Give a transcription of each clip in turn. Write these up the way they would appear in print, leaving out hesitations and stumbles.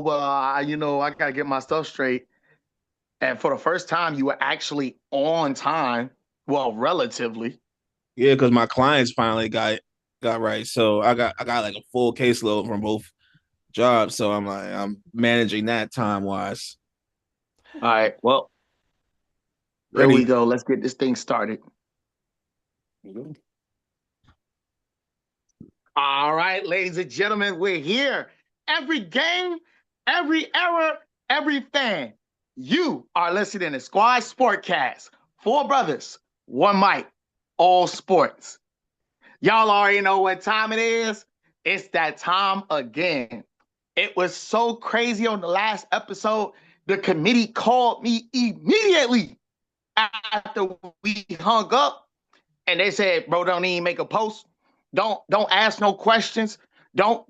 but I gotta get my stuff straight. And for the first time, you were actually on time. Well, relatively. Yeah, because my clients finally got right. So I got like a full caseload from both jobs. So I'm managing that time wise. All right. Well, here we Ready. go. Let's get this thing started. All right, ladies and gentlemen, we're here. Every game, every era, every fan. You are listening to Squad Sportcast. Four brothers, one mic, all sports. Y'all already know what time it is. It's that time again. It was so crazy on the last episode. The committee called me immediately after we hung up, and they said, "Bro, don't even make a post. Don't ask no questions. Don't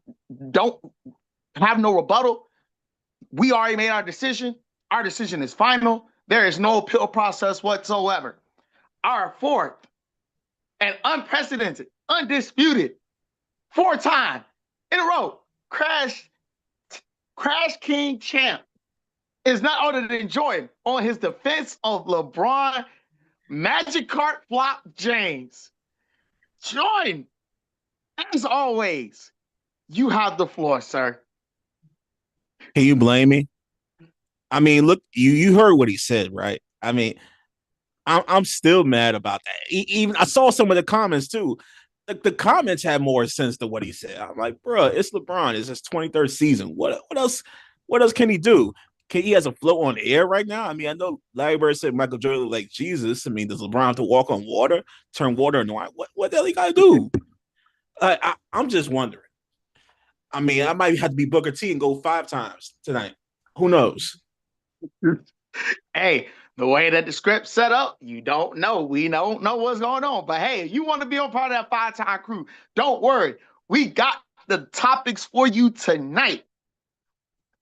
don't have no rebuttal. We already made our decision. Our decision is final. There is no appeal process whatsoever." Our fourth and unprecedented, undisputed, four-time in a row, Crash King champ is not other than Jordan on his defense of LeBron Magic Cart Flop James. Jordan, as always, you have the floor, sir. Can you blame me? I mean, look, you heard what he said, right? I mean, I'm still mad about that. Even I saw some of the comments too. The comments had more sense than what he said. I'm like, bro, it's LeBron. It's his 23rd season. What else? What else can he do? Can he has a float on the air right now? I mean, I know Larry Bird said Michael Jordan like Jesus. I mean, does LeBron have to walk on water, turn water into wine? What the hell he got to do? I'm just wondering. I mean, I might have to be Booker T and go 5 times tonight. Who knows? Hey, the way that the script set up, you don't know. We don't know what's going on. But hey, you want to be on part of that five-time crew, don't worry. We got the topics for you tonight.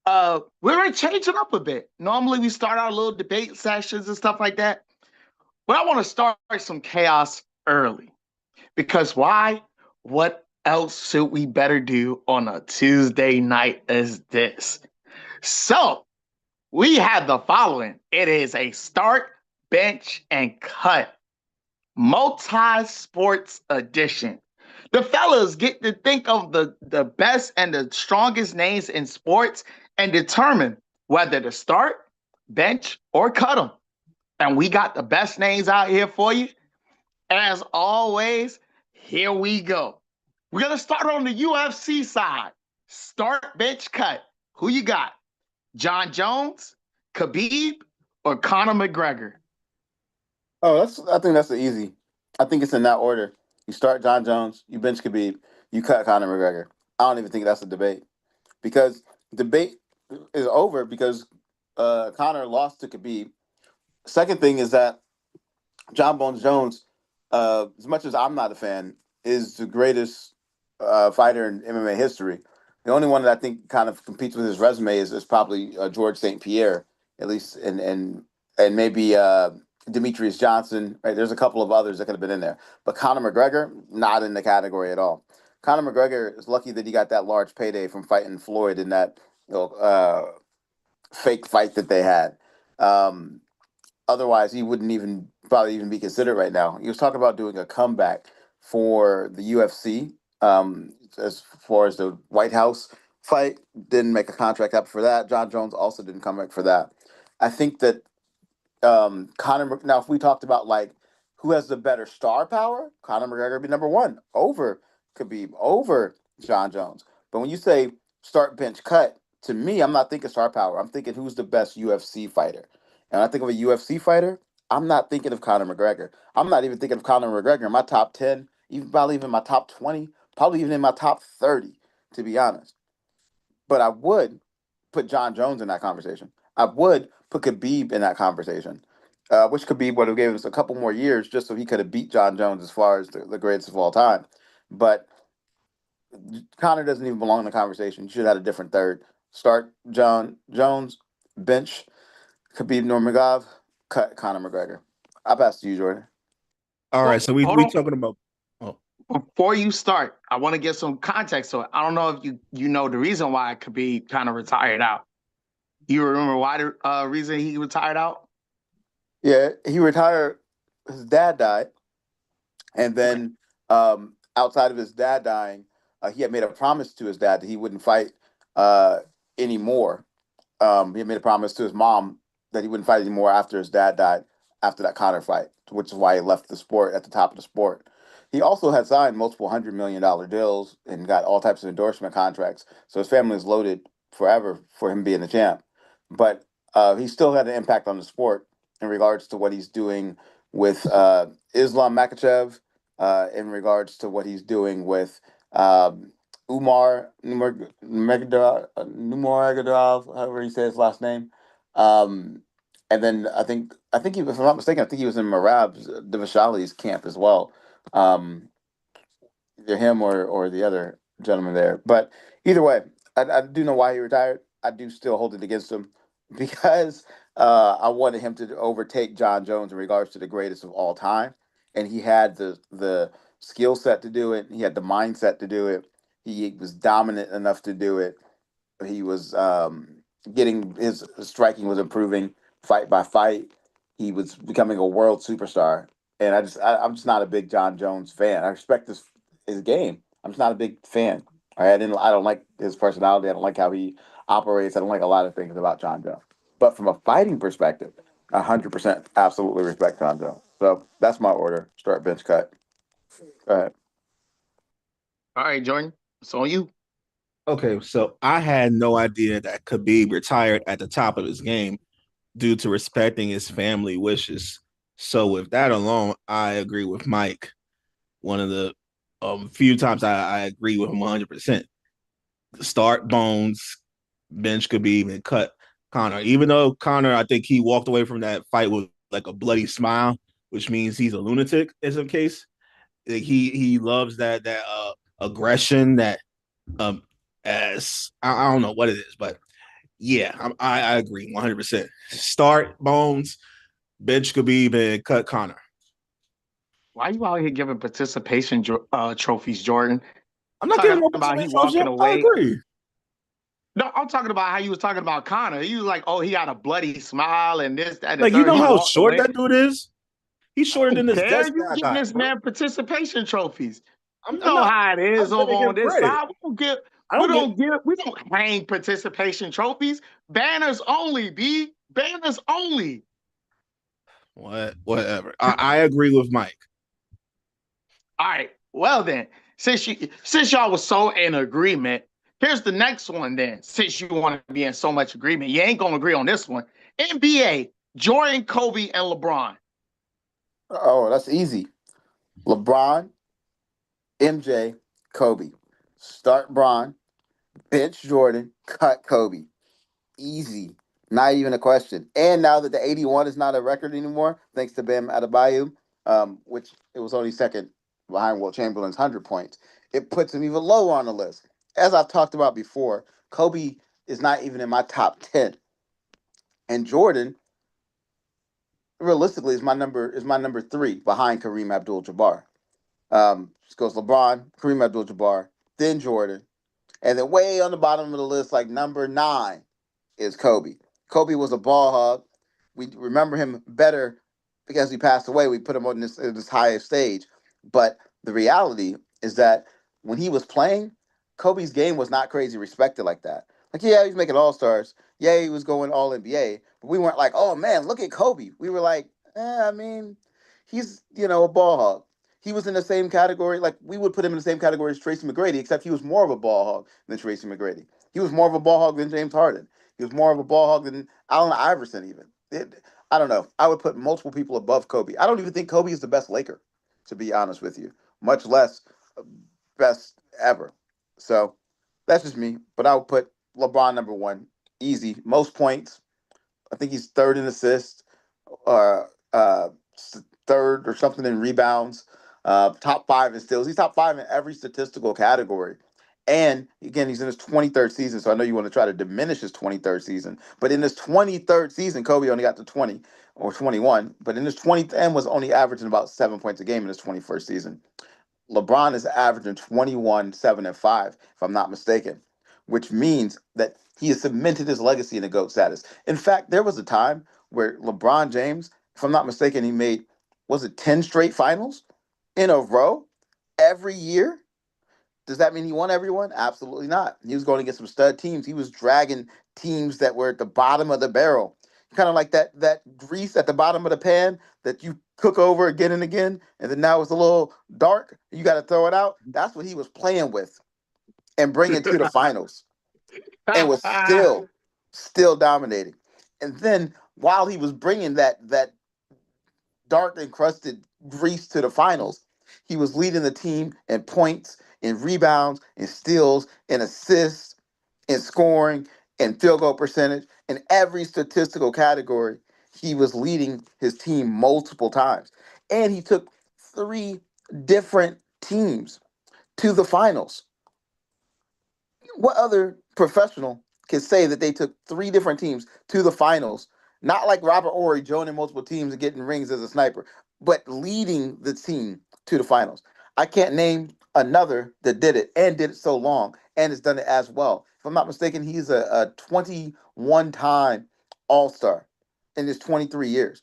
We're gonna change it up a bit. Normally we start our little debate sessions and stuff like that. But I want to start some chaos early. Because why? What else should we better do on a Tuesday night as this? So we have the following. It is a start, bench, and cut multi-sports edition. The fellas get to think of the best and the strongest names in sports and determine whether to start, bench, or cut them. And we got the best names out here for you. As always, here we go. We're going to start on the UFC side. Start, bench, cut. Who you got? John Jones, Khabib, or Conor McGregor? Oh, I think that's the easy. I think it's in that order. You start John Jones, you bench Khabib, you cut Conor McGregor. I don't even think that's a debate because debate is over because Conor lost to Khabib. Second thing is that John Bones Jones, as much as I'm not a fan, is the greatest fighter in MMA history. The only one that I think kind of competes with his resume is probably George St. Pierre, at least, and maybe Demetrius Johnson. Right, there's a couple of others that could have been in there, but Conor McGregor not in the category at all. Conor McGregor is lucky that he got that large payday from fighting Floyd in that fake fight that they had. Um, Otherwise, he wouldn't even probably even be considered right now. He was talking about doing a comeback for the UFC. As far as the White House fight, didn't make a contract up for that. John Jones also didn't come back for that. I think that Conor. Now, if we talked about like who has the better star power, Conor McGregor would be number one over Khabib, over John Jones. But when you say start bench cut, to me, I'm not thinking star power. I'm thinking who's the best UFC fighter. And when I think of a UFC fighter, I'm not thinking of Conor McGregor. I'm not even thinking of Conor McGregor in my top 10, even probably even my top 20, probably even in my top 30, to be honest. But I would put John Jones in that conversation. I would put Khabib in that conversation. Which Khabib would have given us a couple more years just so he could have beat John Jones as far as the greatest of all time. But Connor doesn't even belong in the conversation. You should have had a different third. Start John Jones, bench Khabib Nurmagomedov, cut Conor McGregor. I'll pass to you, Jordan. All right. Well, So we hold we on. talking about. Oh. Before you start, I want to get some context. So I don't know if you know the reason why Khabib kind of retired out. You remember why the reason he retired out? Yeah, he retired. His dad died, and Okay. then outside of his dad dying, he had made a promise to his dad that he wouldn't fight uh, anymore. He had made a promise to his mom that he wouldn't fight anymore after his dad died, after that Conor fight, which is why he left the sport at the top of the sport. He also had signed multiple $100 million deals and got all types of endorsement contracts. So his family is loaded forever for him being the champ. But he still had an impact on the sport in regards to what he's doing with Islam Makhachev, in regards to what he's doing with Umar Nurmagomedov, however he says his last name. Um, and then I think if I'm not mistaken, I think he was in Marab's Devashali's camp as well. Um, Either him or the other gentleman there. But either way, I do know why he retired. I do still hold it against him because I wanted him to overtake John Jones in regards to the greatest of all time, and he had the skill set to do it. He had the mindset to do it. He was dominant enough to do it. He was getting his striking was improving fight by fight. He was becoming a world superstar, and I'm just not a big John Jones fan. I respect his game. I'm just not a big fan. I don't like his personality. I don't like how he operates. I don't like a lot of things about John Jones. But from a fighting perspective, 100% absolutely respect John Jones. So that's my order. Start, bench, cut. Go ahead. All right, Jordan, it's on you. Okay, so I had no idea that Khabib retired at the top of his game due to respecting his family wishes. So with that alone, I agree with Mike. One of the few times I agree with him 100%. Start Bones, bench Khabib, and cut Conor. Even though Conor, I think he walked away from that fight with like a bloody smile, which means he's a lunatic in some case. Like he loves that aggression that um as I don't know what it is, but yeah, I agree 100%. Start Bones, bench Khabib, and cut Conor. Why you out here giving participation trophies, Jordan? I'm not Talking giving no about he participation. walking I away. agree. No, I'm talking about how you was talking about Connor. He was like, oh, he had a bloody smile and this, that, and the Like you third. know He how walked short away. that dude is. He's I shorter than don't this care. Dutch You guy giving guy, this bro. man participation trophies. You I'm know not. how it is I'm over giving on him this credit. side. I don't get We don't hang participation trophies. Banners only, B. Banners only. whatever. I agree with Mike. All right. Well then, since y'all was so in agreement, here's the next one then. Since you want to be in so much agreement, you ain't gonna agree on this one. NBA, Jordan, Kobe, and LeBron. Oh, that's easy. LeBron, MJ, Kobe. Start Bron, bench Jordan, cut Kobe. Easy. Not even a question. And now that the 81 is not a record anymore, thanks to Bam Adebayo, which it was only second behind Will Chamberlain's 100 points, it puts him even lower on the list. As I've talked about before, Kobe is not even in my top 10. And Jordan, realistically, is my number 3 behind Kareem Abdul-Jabbar. Just goes LeBron, Kareem Abdul-Jabbar, then Jordan, and then way on the bottom of the list, like number 9, is Kobe. Kobe was a ball hog. We remember him better because he passed away. We put him on this highest stage. But the reality is that when he was playing, Kobe's game was not crazy respected like that. Like, yeah, he was making all stars. Yeah, he was going all NBA. But we weren't like, oh man, look at Kobe. We were like, I mean, he's a ball hog. He was in the same category. Like we would put him in the same category as Tracy McGrady, except he was more of a ball hog than Tracy McGrady. He was more of a ball hog than James Harden. He was more of a ball hog than Allen Iverson, even. I don't know. I would put multiple people above Kobe. I don't even think Kobe is the best Laker, to be honest with you, much less best ever. So that's just me. But I would put LeBron number 1, easy. Most points. I think he's third in assists, or third or something in rebounds. Top 5 in steals. He's top 5 in every statistical category. And again, he's in his 23rd season, so I know you want to try to diminish his 23rd season. But in his 23rd season, Kobe only got to 20 or 21. But in his 20th and was only averaging about 7 points a game in his 21st season. LeBron is averaging 21, 7, and 5, if I'm not mistaken, which means that he has cemented his legacy in the GOAT status. In fact, there was a time where LeBron James, if I'm not mistaken, he made, was it 10 straight finals in a row every year? Does that mean he won everyone? Absolutely not. He was going to get some stud teams. He was dragging teams that were at the bottom of the barrel, kind of like that grease at the bottom of the pan that you cook over again and again, and then now it's a little dark. You got to throw it out. That's what he was playing with and bringing to the finals, and was still dominating. And then while he was bringing that dark encrusted grease to the finals, he was leading the team in points, in rebounds, in steals, in assists, in scoring, in field goal percentage, in every statistical category. He was leading his team multiple times. And he took three different teams to the finals. What other professional can say that they took three different teams to the finals? Not like Robert Ory joining multiple teams and getting rings as a sniper, but leading the team to the finals. I can't name another that did it and did it so long and has done it as well. If I'm not mistaken, he's a 21 time All Star in his 23 years.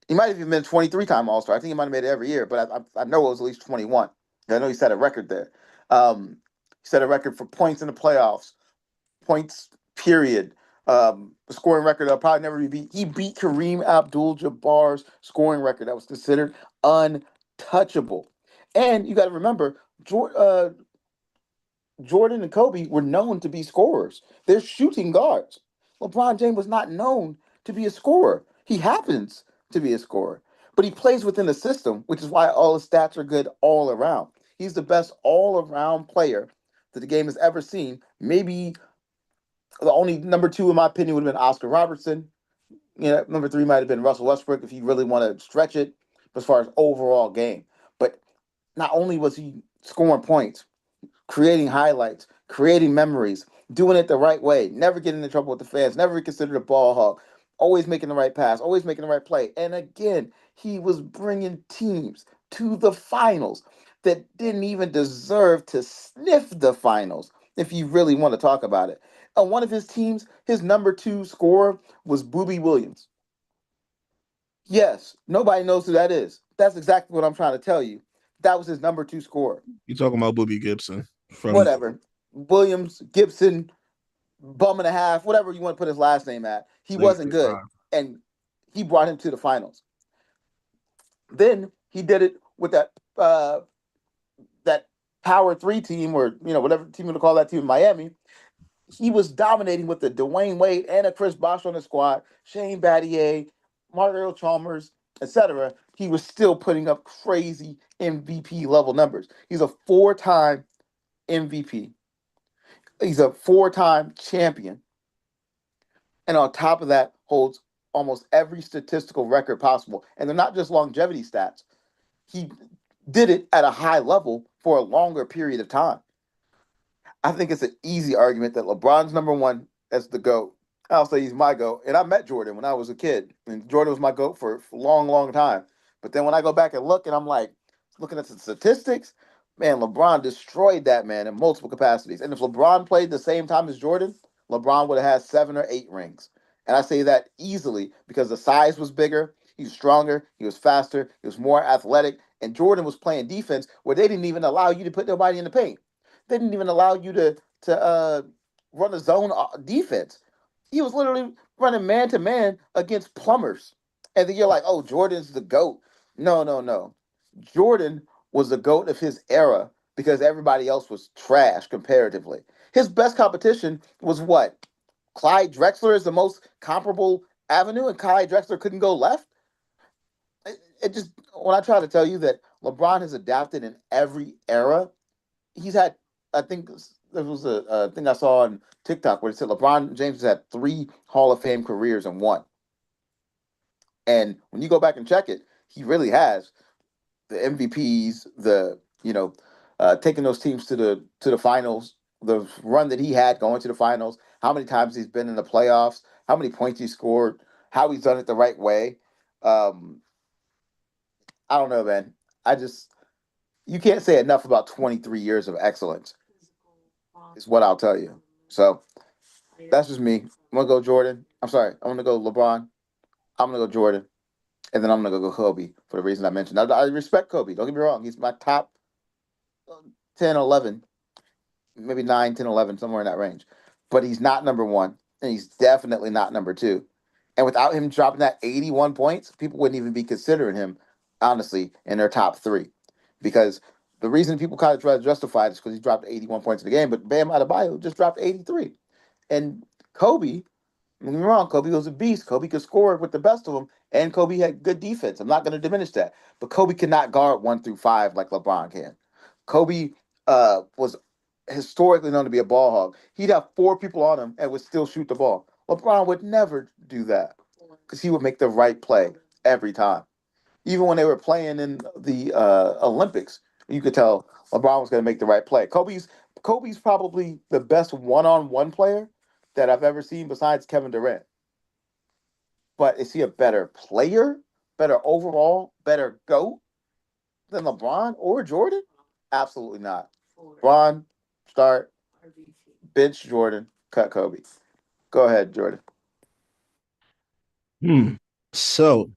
He might have even been a 23-time All Star. I think he might have made it every year, but I know it was at least 21. I know he set a record there. He set a record for points in the playoffs, points period. Scoring record that'll probably never be beat. He beat Kareem Abdul-Jabbar's scoring record that was considered untouchable. And you got to remember, Jordan and Kobe were known to be scorers. They're shooting guards. LeBron James was not known to be a scorer. He happens to be a scorer, but he plays within the system, which is why all his stats are good all around. He's the best all around player that the game has ever seen. Maybe the only number two, in my opinion, would have been Oscar Robertson. Number three might have been Russell Westbrook if you really want to stretch it as far as overall game. But not only was he scoring points, creating highlights, creating memories, doing it the right way, never getting in trouble with the fans, never considered a ball hog, always making the right pass, always making the right play. And again, he was bringing teams to the finals that didn't even deserve to sniff the finals, if you really want to talk about it. On one of his teams, his number two scorer was Boobie Williams. Yes, nobody knows who that is. That's exactly what I'm trying to tell you. That was his number two scorer. You talking about Booby Gibson from Whatever. Williams, Gibson, bum and a half, whatever you want to put his last name at. He wasn't good. 65? And he brought him to the finals. Then he did it with that power three team, or whatever team you want to call that team in Miami. He was dominating with the Dwayne Wade and a Chris Bosh on the squad, Shane Battier, Mario Chalmers, etc. He was still putting up crazy MVP level numbers. He's a four-time MVP. He's a four-time champion. And on top of that, holds almost every statistical record possible. And they're not just longevity stats. He did it at a high level for a longer period of time. I think it's an easy argument that LeBron's number one as the GOAT. I'll say he's my GOAT. And I met Jordan when I was a kid. And Jordan was my GOAT for a long, long time. But then when I go back and look, and I'm like, looking at the statistics, man, LeBron destroyed that man in multiple capacities. And if LeBron played the same time as Jordan, LeBron would have had 7 or 8 rings. And I say that easily because the size was bigger, he was stronger, he was faster, he was more athletic, and Jordan was playing defense where they didn't even allow you to put nobody in the paint. They didn't even allow you to run a zone defense. He was literally running man to man against plumbers. And then you're like, oh, Jordan's the GOAT. No, no, no. Jordan was the GOAT of his era because everybody else was trash comparatively. His best competition was what? Clyde Drexler is the most comparable avenue, and Clyde Drexler couldn't go left. It just, when I try to tell you that LeBron has adapted in every era, he's had, I think there was a thing I saw on TikTok where it said LeBron James has had 3 Hall of Fame careers in one. And when you go back and check it, he really has the MVPs, taking those teams to the finals, the run that he had going to the finals, how many times he's been in the playoffs, how many points he scored, how he's done it the right way. Um, I don't know, man. I just you can't say enough about 23 years of excellence, is what I'll tell you. So that's just me. I'm gonna go Jordan. I'm sorry. I'm gonna go LeBron. I'm gonna go Jordan, and then I'm gonna go Kobe for the reason I mentioned. I respect Kobe. Don't get me wrong. He's my top 10, 11, maybe 9, 10, 11, somewhere in that range. But he's not number one, and he's definitely not number two. And without him dropping that 81 points, people wouldn't even be considering him, honestly, in their top three. Because the reason people kind of try to justify it is because he dropped 81 points in the game, but Bam Adebayo just dropped 83. And Kobe, don't get me wrong, Kobe was a beast. Kobe could score with the best of them, and Kobe had good defense. I'm not going to diminish that. But Kobe cannot guard 1 through 5 like LeBron can. Kobe was historically known to be a ball hog. He'd have 4 people on him and would still shoot the ball. LeBron would never do that because he would make the right play every time. Even when they were playing in the Olympics, you could tell LeBron was going to make the right play. Kobe's probably the best one-on-one player that I've ever seen besides Kevin Durant. But is he a better player, better overall, better GOAT than LeBron or Jordan? Absolutely not. LeBron, start, bench Jordan, cut Kobe. Go ahead, Jordan. So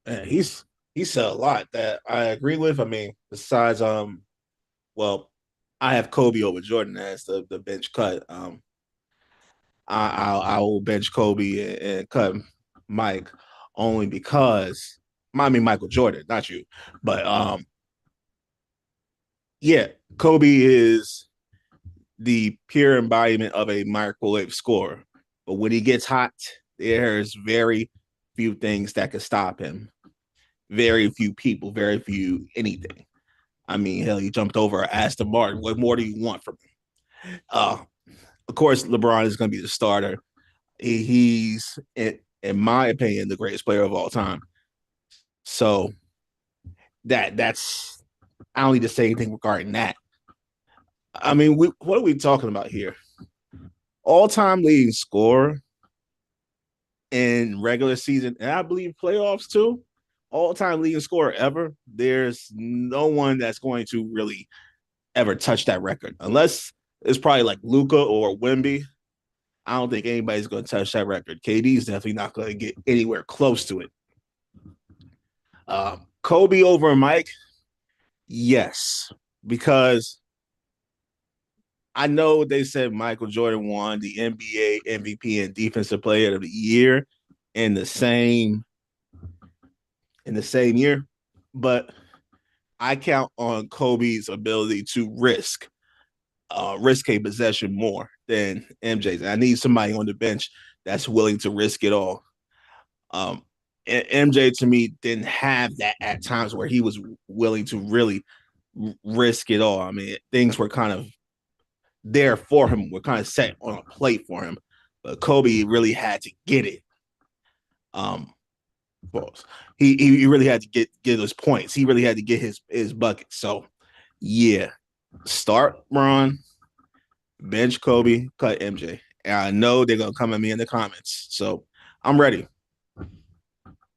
he said a lot that I agree with. I mean, besides well, I have Kobe over Jordan as the bench cut. I will bench Kobe and cut Mike only because I mean Michael Jordan, not you, but yeah, Kobe is the pure embodiment of a microwave scorer. But when he gets hot, there's very few things that can stop him. Very few people, very few anything. I mean, hell, he jumped over Aston Martin. What more do you want from him? Of course, LeBron is going to be the starter. He's, in my opinion, the greatest player of all time. So that's I don't need to say anything regarding that. I mean, what are we talking about here? All-time leading scorer in regular season, and I believe playoffs too. All-time leading scorer ever. There's no one that's going to really ever touch that record, unless it's probably like Luka or Wemby. I don't think anybody's going to touch that record. KD is definitely not going to get anywhere close to it. Kobe over Mike, yes, because I know they said Michael Jordan won the NBA MVP and Defensive Player of the Year in the same year, but I count on Kobe's ability to risk a possession more than MJ's. I need somebody on the bench that's willing to risk it all. MJ to me didn't have that at times where he was willing to really risk it all. I mean, things were kind of there for him, were kind of set on a plate for him, but Kobe really had to get it. He really had to get his points. He really had to get his buckets. So yeah, start Ron, bench Kobe, cut MJ. And I know they're gonna come at me in the comments. So I'm ready.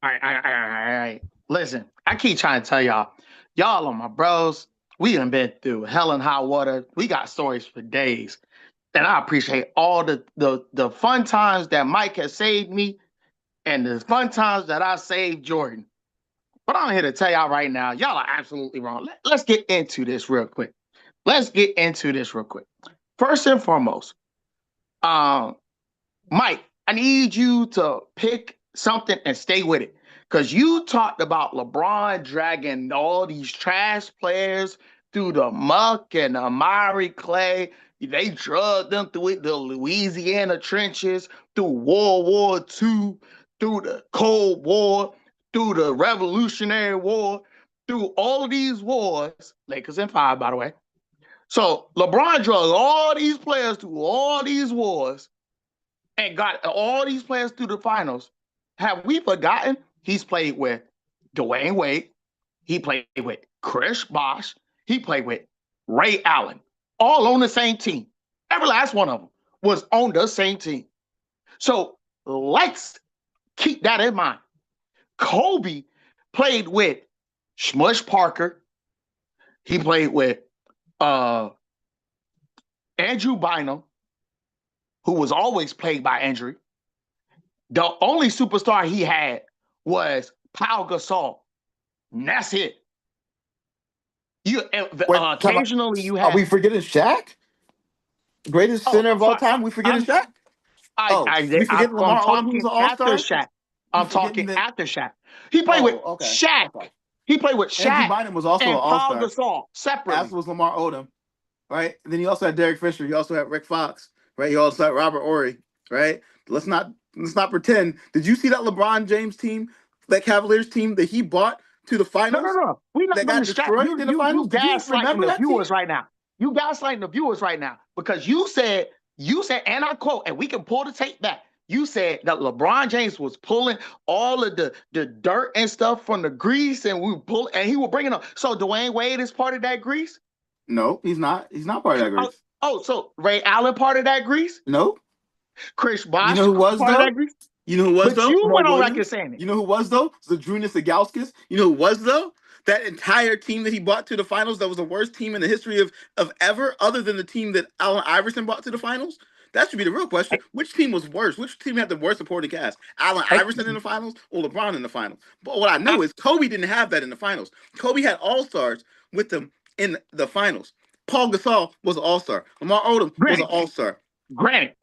All right. Listen, I keep trying to tell y'all are my bros. We done been through hell and high water. We got stories for days. And I appreciate all the fun times that Mike has saved me and the fun times that I saved Jordan. But I'm here to tell y'all right now, y'all are absolutely wrong. Let's get into this real quick. First and foremost, Mike, I need you to pick something and stay with it. Because you talked about LeBron dragging all these trash players through the muck and the miry clay. They drugged them through the Louisiana trenches, through World War II, through the Cold War, through the Revolutionary War, through all of these wars. Lakers in 5, by the way. So LeBron drugged all these players through all these wars and got all these players through the finals. Have we forgotten he's played with Dwayne Wade? He played with Chris Bosh. He played with Ray Allen, all on the same team. Every last one of them was on the same team. So let's keep that in mind. Kobe played with Smush Parker, He played with Andrew Bynum, who was always plagued by injury. The only superstar he had was Pau Gasol. And that's it. Occasionally you Are had. we forgetting Shaq? Greatest center of all time? We forgetting Shaq? We forgetting Lamar Odom, who's an all-star? After Shaq. I'm talking after Shaq. He played with Shaq. Okay. He played with Shaq. Andrew Bynum was also an all-star. Paul Gasol separately. As was Lamar Odom, right? And then he also had Derek Fisher. He also had Rick Fox, right? He also had Robert Horry, right? Let's not pretend. Did you see that LeBron James team, that Cavaliers team that he bought to the finals? No. We're not going to destroyed in the finals. You gaslighting the viewers right now. You gaslighting the viewers right now because you said, and I quote, and we can pull the tape back. You said that LeBron James was pulling all of the dirt and stuff from the grease, and he was bringing up. So Dwayne Wade is part of that grease? No, he's not. He's not part of that grease. So Ray Allen part of that grease? No. Chris Bosh, you know who was part though? of that grease? You know who was though? You went on record saying it. You know who was though? Zdrunas Ilgauskas. You know who was though? That entire team that he brought to the finals, that was the worst team in the history of ever, other than the team that Allen Iverson brought to the finals. That should be the real question. Which team was worse? Which team had the worst supporting cast? Allen Iverson in the finals or LeBron in the finals? But what I know is Kobe didn't have that in the finals. Kobe had all-stars with them in the finals. Paul Gasol was an all-star. Lamar Odom was an all-star. Granted.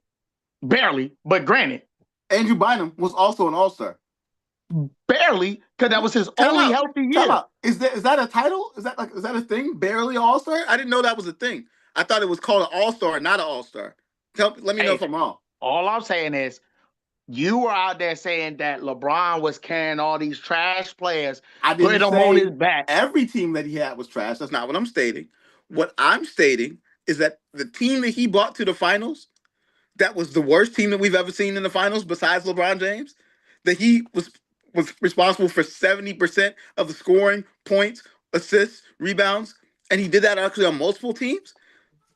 Barely, but granted. Andrew Bynum was also an all-star. Barely, because that was his only healthy year. Is that a title? Is that a thing? Barely all-star? I didn't know that was a thing. I thought it was called an all-star, not an all-star. Let me know if I'm wrong. All I'm saying is, you were out there saying that LeBron was carrying all these trash players, putting them on his back. Every team that he had was trash. That's not what I'm stating. What I'm stating is that the team that he brought to the finals, that was the worst team that we've ever seen in the finals besides LeBron James, that he was responsible for 70% of the scoring, points, assists, rebounds, and he did that actually on multiple teams.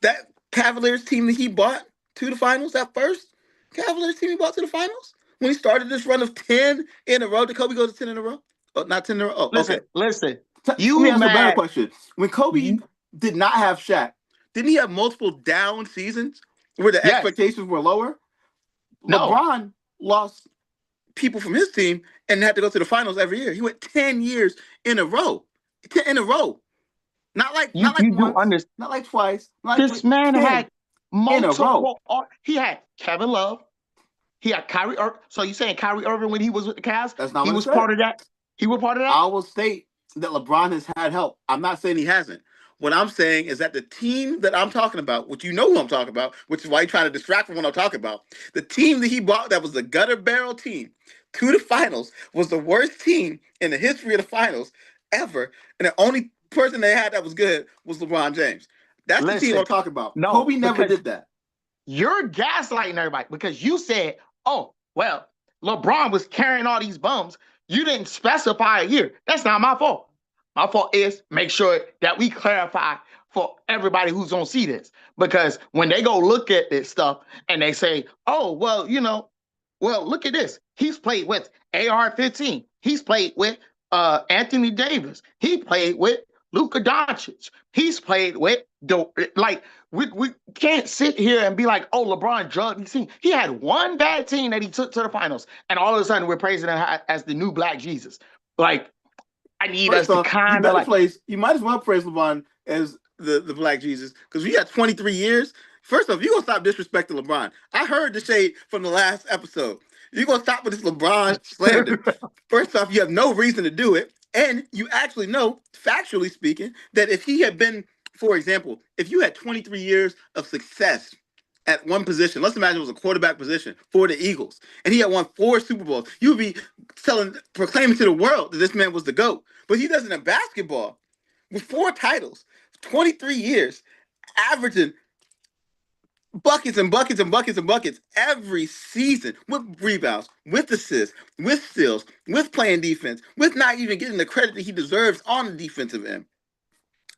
That Cavaliers team that he brought to the finals, that first Cavaliers team he brought to the finals, when he started this run of 10 in a row. Did Kobe go to 10 in a row? Oh, not 10 in a row. Oh, listen, okay. Listen. Let me ask a better question. When Kobe did not have Shaq, didn't he have multiple down seasons where the expectations were lower? No. LeBron lost people from his team and had to go to the finals every year. He went 10 years in a row. 10 in a row. Not like once, not like twice. This man had multiple. He had Kevin Love. He had Kyrie Irving. So you saying Kyrie Irving when he was with the Cavs? That's not what he was part of that. He was part of that. I will state that LeBron has had help. I'm not saying he hasn't. What I'm saying is that the team that I'm talking about, which you know who I'm talking about, which is why you're trying to distract from what I'm talking about, the team that he brought that was the gutter barrel team to the finals was the worst team in the history of the finals ever. And the only person they had that was good was LeBron James. That's the team I'm talking about. No, Kobe never did that. You're gaslighting everybody because you said, oh, well, LeBron was carrying all these bums. You didn't specify a year. That's not my fault. My fault is make sure that we clarify for everybody who's going to see this. Because when they go look at this stuff and they say, oh, well, look at this. He's played with AR-15. He's played with Anthony Davis. He played with Luka Doncic. He's played with we can't sit here and be like, oh, LeBron drugged his team. He had one bad team that he took to the finals, and all of a sudden we're praising him as the new Black Jesus. Like, I need us to kind of you might as well praise LeBron as the Black Jesus, because we got 23 years. First off, you're gonna stop disrespecting LeBron. I heard the shade from the last episode. You're gonna stop with this LeBron slander. First off, you have no reason to do it. And you actually know, factually speaking, that if he had been, for example, if you had 23 years of success at one position, let's imagine it was a quarterback position for the Eagles, and he had won 4 Super Bowls, you would be proclaiming to the world that this man was the GOAT. But he doesn't have basketball with 4 titles, 23 years, averaging buckets and buckets and buckets and buckets every season, with rebounds, with assists, with steals, with playing defense, with not even getting the credit that he deserves on the defensive end.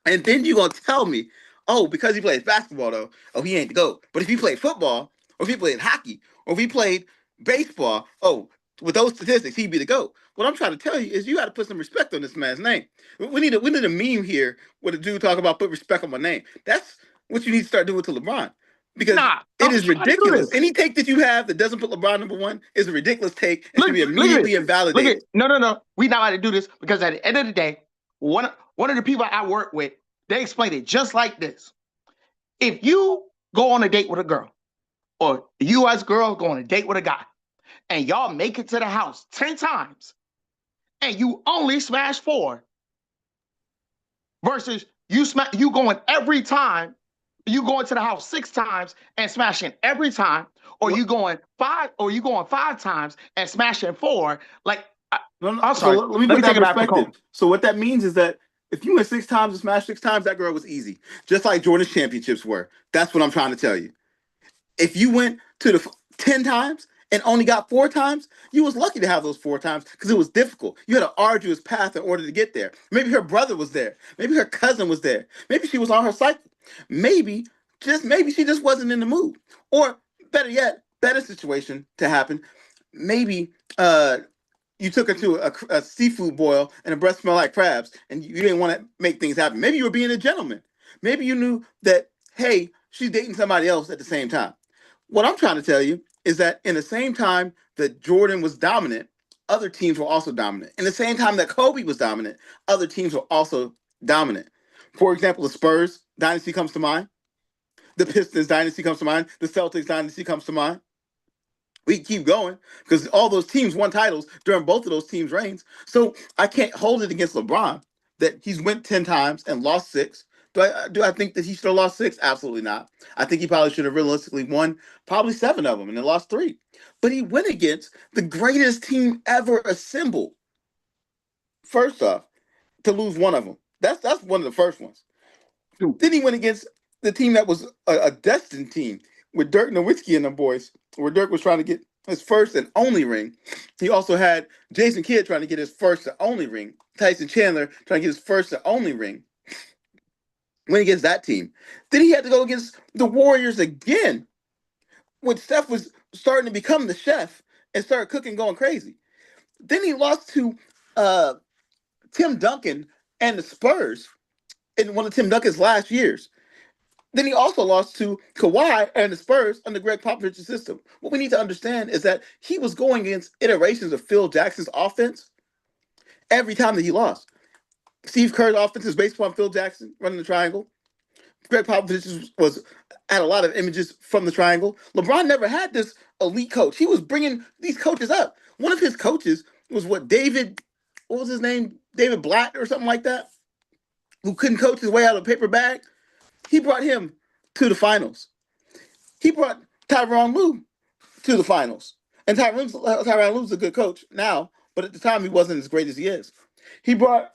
And then you're going to tell me, oh, because he plays basketball, though, oh, he ain't the GOAT. But if he played football, or if he played hockey, or if he played baseball, oh, with those statistics, he'd be the GOAT. What I'm trying to tell you is you got to put some respect on this man's name. We need a meme here with a dude talking about put respect on my name. That's what you need to start doing to LeBron. Because Nah, it I'm is trying to do ridiculous. this. Any take that you have that doesn't put LeBron number one is a ridiculous take and should be Look at immediately this. Look invalidated. at no. We not allowed to do this because at the end of the day, one of the people I work with, they explain it just like this. If you go on a date with a girl, or you as girl go on a date with a guy, and y'all make it to the house 10 times, and you only smash 4, versus you going every time, you going to the house 6 times and smashing every time, or you going 5 times and smashing 4. Like, I'm sorry. So let me put that in perspective. So what that means is that if you went 6 times and smashed 6 times, that girl was easy. Just like Jordan's championships were. That's what I'm trying to tell you. If you went to the 10 times and only got 4 times, you was lucky to have those 4 times because it was difficult. You had an arduous path in order to get there. Maybe her brother was there. Maybe her cousin was there. Maybe she was on her cycle. Maybe she just wasn't in the mood. Or better yet, better situation to happen. Maybe you took her to a seafood boil and her breath smelled like crabs and you didn't want to make things happen. Maybe you were being a gentleman. Maybe you knew that, hey, she's dating somebody else at the same time. What I'm trying to tell you is that in the same time that Jordan was dominant, other teams were also dominant. In the same time that Kobe was dominant, other teams were also dominant. For example, the Spurs dynasty comes to mind. The Pistons dynasty comes to mind. The Celtics dynasty comes to mind. We keep going because all those teams won titles during both of those teams' reigns. So I can't hold it against LeBron that he's went 10 times and lost 6. Do I think that he should have lost 6? Absolutely not. I think he probably should have realistically won probably 7 of them and then lost 3. But he went against the greatest team ever assembled. First off, to lose one of them. That's one of the first ones. Then he went against the team that was a destined team with Dirk Nowitzki and them boys, where Dirk was trying to get his first and only ring. He also had Jason Kidd trying to get his first and only ring. Tyson Chandler trying to get his first and only ring. Went against that team. Then he had to go against the Warriors again when Steph was starting to become the chef and started cooking, going crazy. Then he lost to Tim Duncan and the Spurs in one of Tim Duncan's last years. Then he also lost to Kawhi and the Spurs under Greg Popovich's system. What we need to understand is that he was going against iterations of Phil Jackson's offense every time that he lost. Steve Kerr's offense is based upon Phil Jackson running the triangle. Greg Popovich had a lot of images from the triangle. LeBron never had this elite coach. He was bringing these coaches up. One of his coaches was what was his name? David Blatt or something like that, who couldn't coach his way out of a paper bag. He brought him to the finals. He brought Tyronn Lue to the finals. And Tyronn Lue's a good coach now, but at the time he wasn't as great as he is. He brought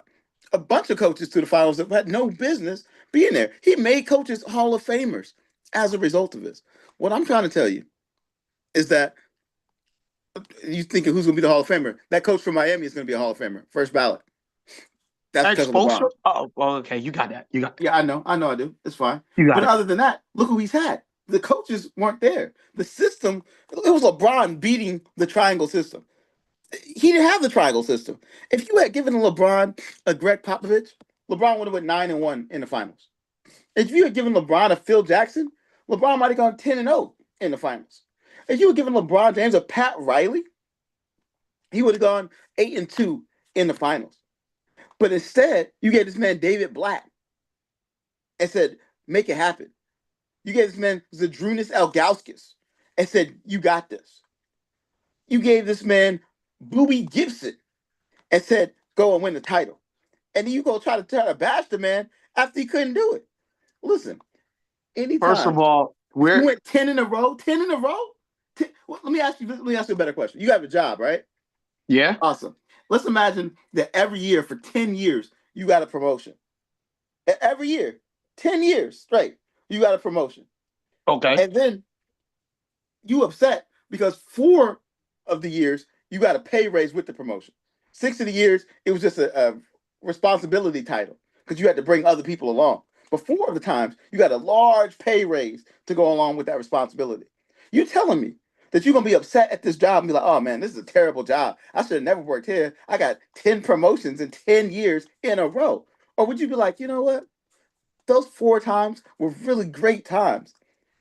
a bunch of coaches to the finals that had no business being there. He made coaches Hall of Famers as a result of this. What I'm trying to tell you is that you thinking who's going to be the Hall of Famer? That coach from Miami is going to be a Hall of Famer, first ballot. That's because of LeBron. Oh, okay, you got that. Yeah, I know I do. It's fine. But other than that, look who he's had. The coaches weren't there. The system, it was LeBron beating the triangle system. He didn't have the triangle system. If you had given LeBron a Greg Popovich, LeBron would have went 9-1 in the finals. If you had given LeBron a Phil Jackson, LeBron might have gone 10-0 in the finals. If you had given LeBron James a Pat Riley, he would have gone 8-2 in the finals. But instead, you gave this man David Blatt and said, make it happen. You gave this man Zydrunas Ilgauskas and said, you got this. You gave this man Boobie Gibson and said, go and win the title. And then you go try to bash the man after he couldn't do it. Listen, anytime. First of all, you went 10 in a row. 10 in a row? Well, let me ask you a better question. You have a job, right? Yeah. Awesome. Let's imagine that every year for 10 years, you got a promotion. Every year, 10 years straight, you got a promotion. Okay. And then you upset because 4 of the years, you got a pay raise with the promotion. 6 of the years, it was just a responsibility title because you had to bring other people along. But 4 of the times, you got a large pay raise to go along with that responsibility. You're telling me that you're gonna be upset at this job and be like, oh man, this is a terrible job. I should have never worked here. I got 10 promotions in 10 years in a row. Or would you be like, you know what? Those 4 times were really great times.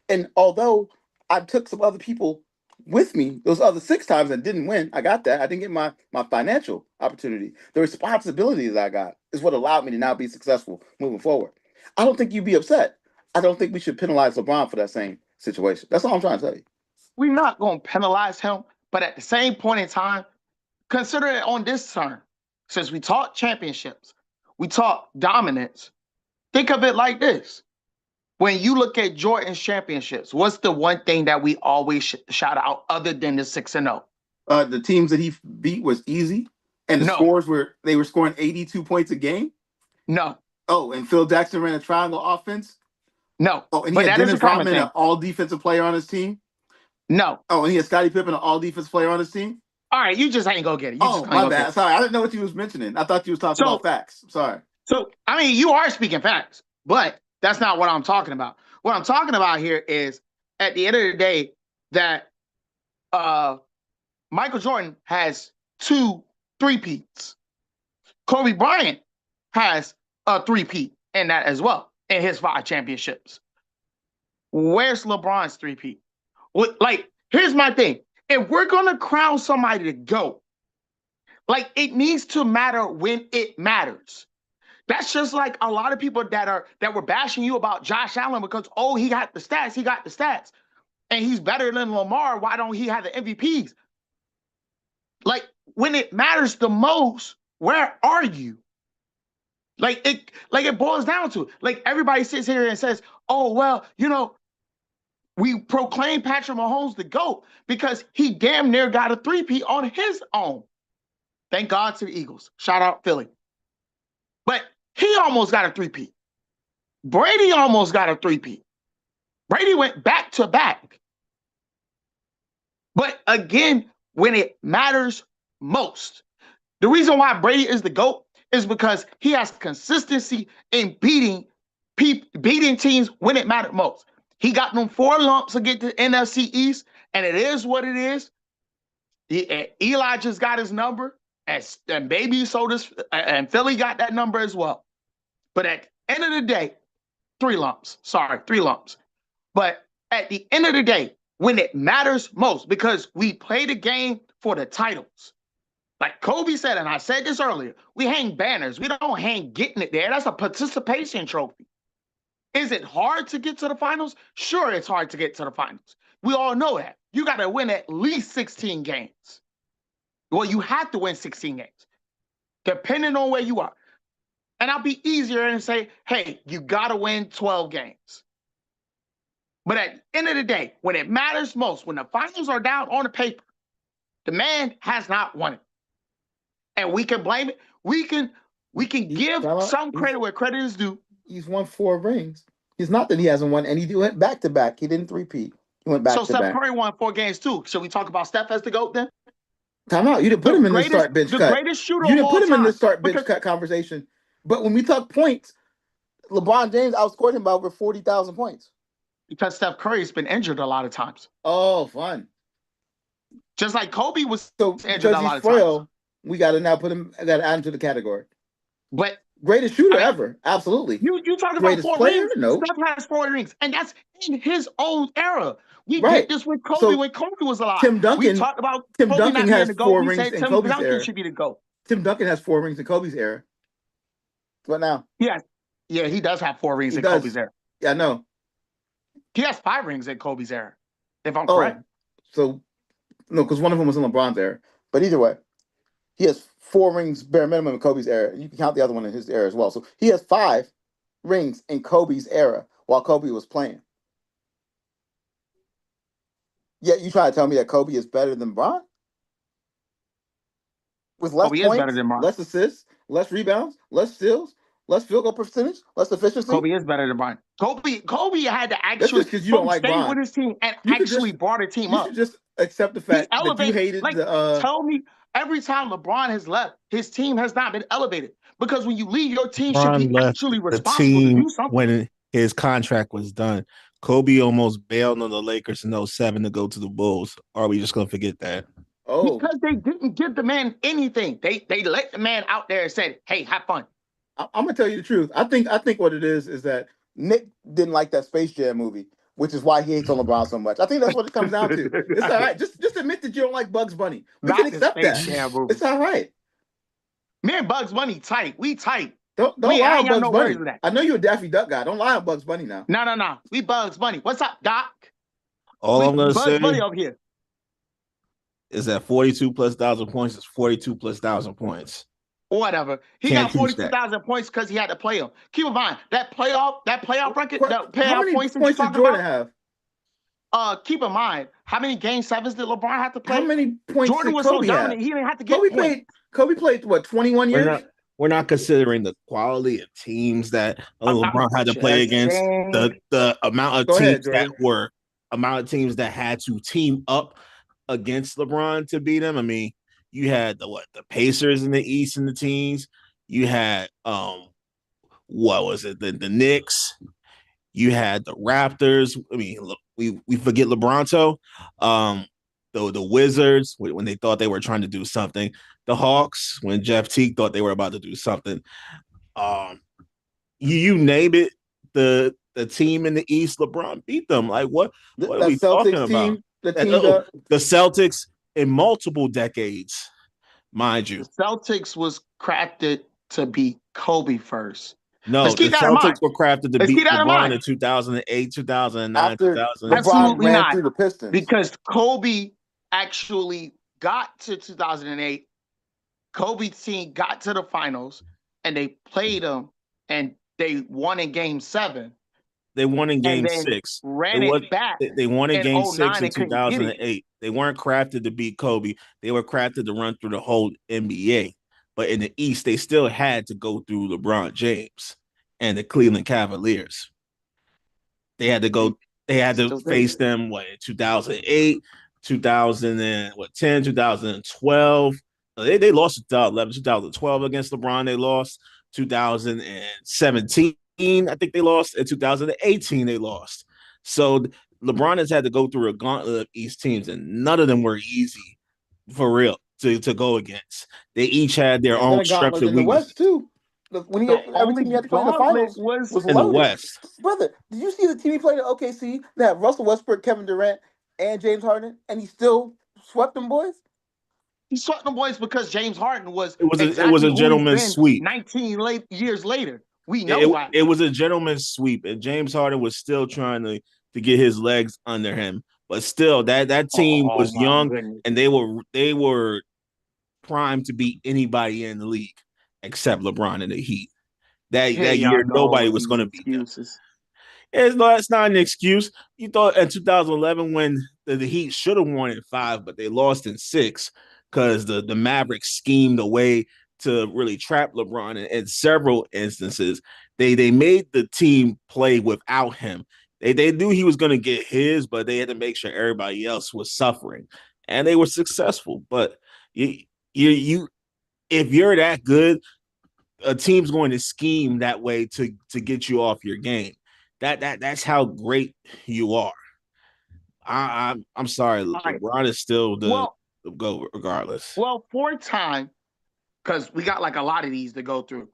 And although I took some other people with me, those other 6 times and didn't win, I got that. I didn't get my financial opportunity. The responsibilities I got is what allowed me to now be successful moving forward. I don't think you'd be upset. I don't think we should penalize LeBron for that same situation. That's all I'm trying to tell you. We're not going to penalize him, but at the same point in time, consider it on this turn. Since we talk championships, we talk dominance, think of it like this. When you look at Jordan's championships, what's the one thing that we always shout out other than the 6-0? The teams that he beat was easy, and the scores were they were scoring 82 points a game. No. Oh, and Phil Jackson ran a triangle offense. No. Oh, and he had Dennis Rodman, an all defensive player on his team. No. Oh, and he had Scottie Pippen, an all defensive player on his team. All right, you just ain't gonna get it. My bad. Sorry, I didn't know what you was mentioning. I thought you was talking about facts. Sorry. So I mean, you are speaking facts, but that's not what I'm talking about. What I'm talking about here is, at the end of the day, that Michael Jordan has 2 3-peats. Kobe Bryant has a 3-peat in that as well, in his 5 championships. Where's LeBron's 3-peat? Like, here's my thing. If we're going to crown somebody to GOAT, like, it needs to matter when it matters. That's just like a lot of people that were bashing you about Josh Allen because, oh, he got the stats, and he's better than Lamar. Why don't he have the MVPs? Like, when it matters the most, where are you? Like it boils down to, like, everybody sits here and says, oh, well, you know, we proclaim Patrick Mahomes the GOAT because he damn near got a 3-peat on his own. Thank God to the Eagles. Shout out Philly. But he almost got a 3-peat. Brady almost got a 3-peat. Brady went back to back. But again, when it matters most, the reason why Brady is the GOAT is because he has consistency in beating teams when it mattered most. He got them 4 lumps to get to NFC East, and it is what it is. Eli just got his number, and maybe so does, and Philly got that number as well. But at the end of the day, 3 lumps. Sorry, 3 lumps. But at the end of the day, when it matters most, because we play the game for the titles. Like Kobe said, and I said this earlier, we hang banners. We don't hang getting it there. That's a participation trophy. Is it hard to get to the finals? Sure, it's hard to get to the finals. We all know that. You got to win at least 16 games. Well, you have to win 16 games, depending on where you are. And I'll be easier and say, hey, you got to win 12 games. But at the end of the day, when it matters most, when the finals are down on the paper, the man has not won it. And we can blame it. We can give some credit where credit is due. He's won 4 rings. It's not that he hasn't won, and he went back to back. He didn't 3-peat. He went back to back. So Steph Curry won 4 games too. Should we talk about Steph as the GOAT then? Time out. You didn't put him in the start bench cut. The greatest shooter. You didn't put him in the start bench cut conversation. But when we talk points, LeBron James outscored him by over 40,000 points. Because Steph Curry's been injured a lot of times. Oh, fun. Just like Kobe was injured a lot of times. We got to now add him to the category. But greatest shooter ever, absolutely. You talking about 4 rings? No, Steph has 4 rings, and that's in his own era. We did this with Kobe when Kobe was alive. Tim Duncan. We talked about Tim Duncan has 4 rings in Tim Kobe's Duncan era. Should be the GOAT. Tim Duncan has 4 rings in Kobe's era. What now? Yeah, he does have 4 rings in Kobe's era. Yeah, I know. He has 5 rings in Kobe's era, if I'm correct. So, no, because one of them was in LeBron's era. But either way, he has 4 rings bare minimum in Kobe's era. You can count the other one in his era as well. So he has 5 rings in Kobe's era while Kobe was playing. Yet you try to tell me that Kobe is better than Bron? With less points, less assists, less rebounds, less steals, less field goal percentage, less efficiency. Kobe is better than Bron. Kobe had to actually stay with his team and actually brought a team up. You should just accept the fact that you hated tell me every time LeBron has left, his team has not been elevated. Because when you leave, your team should be actually responsible to do something. When his contract was done. Kobe almost bailed on the Lakers in '07 to go to the Bulls. Or are we just gonna forget that? Oh, Because they didn't give the man anything. They let the man out there and said, "Hey, have fun." I'm gonna tell you the truth. I think what it is that Nick didn't like that Space Jam movie, which is why he hates on LeBron so much. I think that's what it comes down to. It's all right. Just admit that you don't like Bugs Bunny. We can Not the accept Space that. Jam movie. It's all right. Me and Bugs Bunny tight. We tight. Don't I lie on ain't got Bugs no Bunny. words of that. I know you're a Daffy Duck guy. Don't lie on Bugs Bunny now. No. We Bugs Bunny. What's up, Doc? All I'm gonna Bugs say Bunny over here. is that 42 plus thousand points is 42 plus thousand points. Whatever. He Can't got teach that. 42,000 points because he had to play him. Keep in mind that playoff record, the How playoff many points that points you did talking Jordan about. have? Keep in mind how many game sevens did LeBron have to play? How many points Jordan did was so Kobe dominant, have? he didn't have to get Kobe points. played what, 21 years? We're not considering the quality of teams that LeBron had to play against. The amount of Go ahead, teams that Jordan. had to team up against LeBron to beat him. I mean, you had the Pacers in the East in the teams. You had what was it? The Knicks. You had the Raptors. I mean, look, we forget LeBronto. The Wizards when they thought they were trying to do something. The Hawks when Jeff Teague thought they were about to do something. You name it. The team in the East, LeBron beat them. Like what are we talking about? The Celtics in multiple decades, mind you. The Celtics was crafted to beat Kobe first. No, the Celtics were crafted to beat LeBron in 2008, 2009, After 2010. Absolutely ran not. through the Pistons. Because Kobe actually got to 2008. Kobe's team got to the finals, and they played them, and they won in Game 7. They won in Game 6. Ran it back. They won in Game 6 in and couldn't get it. 2008. They weren't crafted to beat Kobe. They were crafted to run through the whole NBA. But in the East, they still had to go through LeBron James and the Cleveland Cavaliers. They had to go. They had to face them in 2008, 2010, 2012. They lost 2011, 2012 against LeBron. They lost 2017. I think they lost. In 2018, they lost. So LeBron has had to go through a gauntlet of East teams, and none of them were easy for real to go against. They each had their own strengths and weaknesses. In the West too. When every team he had to play in the finals was in the West. Brother, did you see the team he played at OKC that had Russell Westbrook, Kevin Durant, and James Harden, and he still swept them boys? He swept them boys because James Harden was. It was a gentleman's sweep. 19 years later, we know why. It was a gentleman's sweep, and James Harden was still trying to get his legs under him. But still, that team was young, goodness. And they were primed to beat anybody in the league except LeBron and the Heat. That year, nobody was going to beat them. It's not an excuse. You thought in 2011 when the Heat should have won in 5, but they lost in 6 because the Mavericks schemed a way to really trap LeBron in several instances. They made the team play without him. They knew he was going to get his, but they had to make sure everybody else was suffering, and they were successful. But you if you're that good, a team's going to scheme that way to get you off your game. That's how great you are. I'm sorry, LeBron is still the GOAT regardless. Well, 4-time, because we got like a lot of these to go through.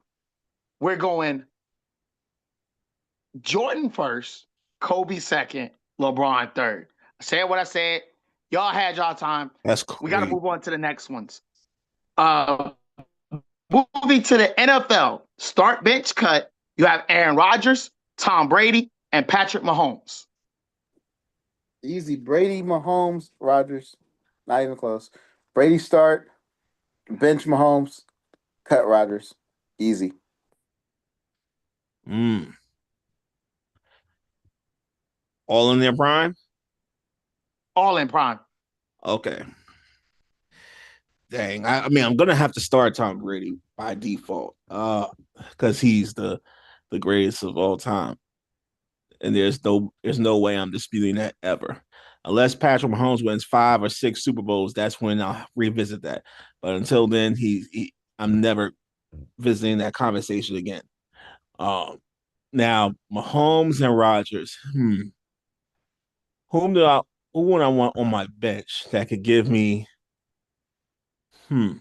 We're going Jordan first, Kobe second, LeBron third. I said what I said. Y'all had y'all time. That's cool. We got to move on to the next ones. Moving to the NFL, start bench cut. You have Aaron Rodgers, Tom Brady, and Patrick Mahomes. Easy. Brady, Mahomes, Rodgers. Not even close. Brady start, bench Mahomes, cut Rodgers. Easy. All in their prime? All in prime. Okay. Dang. I mean, I'm going to have to start Tom Brady by default because he's the greatest of all time. And there's no way I'm disputing that ever. Unless Patrick Mahomes wins 5 or 6 Super Bowls, that's when I'll revisit that. But until then, I'm never visiting that conversation again. Now, Mahomes and Rodgers. Whom do I who would I want on my bench that could give me hmm.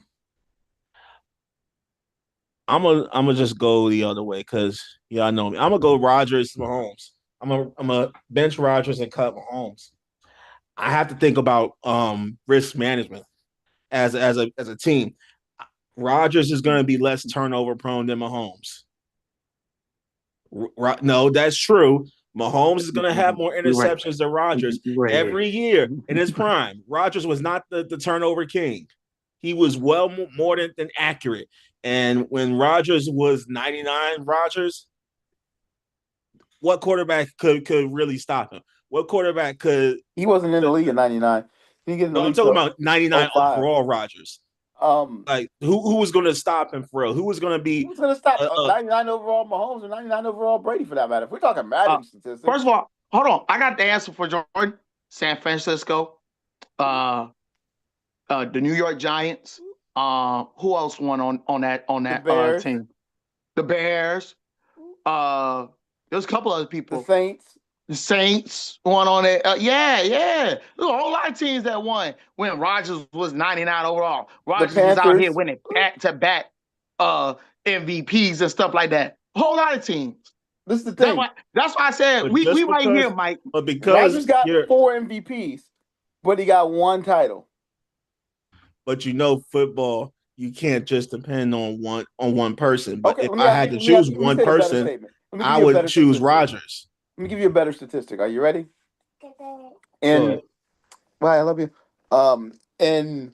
I'm gonna just go the other way because y'all know me. I'm gonna go Rodgers Mahomes. I'm a bench Rodgers and cut Mahomes. I have to think about risk management as a team. Rodgers is gonna be less turnover prone than Mahomes. No, that's true. Mahomes is going to have more You're right. interceptions than Rodgers You're right. every year in his prime. Rodgers was not the turnover king. He was well more than accurate. And when Rodgers was 99, Rodgers, what quarterback could really stop him? What quarterback could? He wasn't in the league in '99. He didn't get in the No, I'm league talking till about 99 '05. overall Rodgers. Um, Like who was going to stop him for real? Who was going to he be? was going to stop Uh, uh, 99 overall Mahomes or 99 overall Brady for that matter. If we're talking Uh, Madden statistics, First of all, hold on. I got the answer for Jordan. San Francisco, uh, the New York Giants. Who else won on the that Bears, team? The Bears. There's a couple other the people. Saints. The Saints won on it. Yeah. There's a whole lot of teams that won when Rodgers was 99 overall. Rodgers was out here Panthers. winning back-to-back MVPs and stuff like that. A whole lot of teams. This is the thing. That's why I said but we just right here, because, Mike. but because Rodgers got you're 4 MVPs, but he got 1 title. but football, you can't just depend on one person. But Okay, if I had to choose one say a better person, statement. Let me give I you a would better choose statistic. Rodgers. Let me give you a better statistic. Are you ready? Go And ahead. well, I love you. And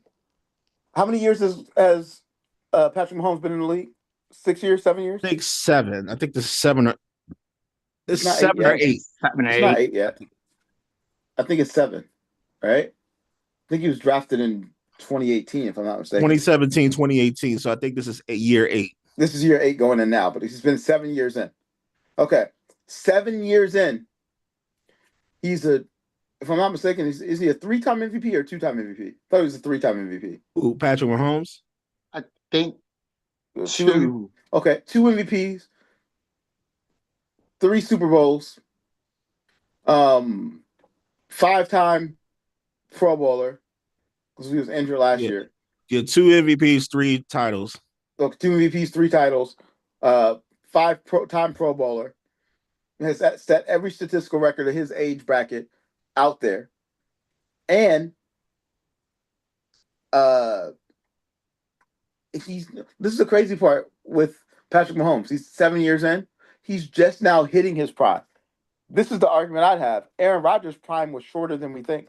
how many years has Patrick Mahomes been in the league? 6 years, 7 years? I think 7. I think this is 7 or It's it's not 7 or 8. 7 or It's not 8. 8 yet. I think it's 7. Right? I think he was drafted in 2018, if I'm not mistaken. 2017, 2018. So I think this is year 8. This is year 8 going in now, but he's been 7 years in. Okay, 7 years in. He's a, if I'm not mistaken, is he a 3-time MVP or 2-time MVP? I thought he was a 3-time MVP. Ooh, Patrick Mahomes. I think 2. 2. Okay, 2 MVPs, 3 Super Bowls, 5-time Pro Bowler because he was injured last year. Yeah, 2 MVPs, 3 titles. Look, 2 MVPs, 3 titles, 5-time Pro Bowler. Has set every statistical record of his age bracket out there, and this is the crazy part with Patrick Mahomes. He's 7 years in. He's just now hitting his prime. This is the argument I'd have. Aaron Rodgers' prime was shorter than we think.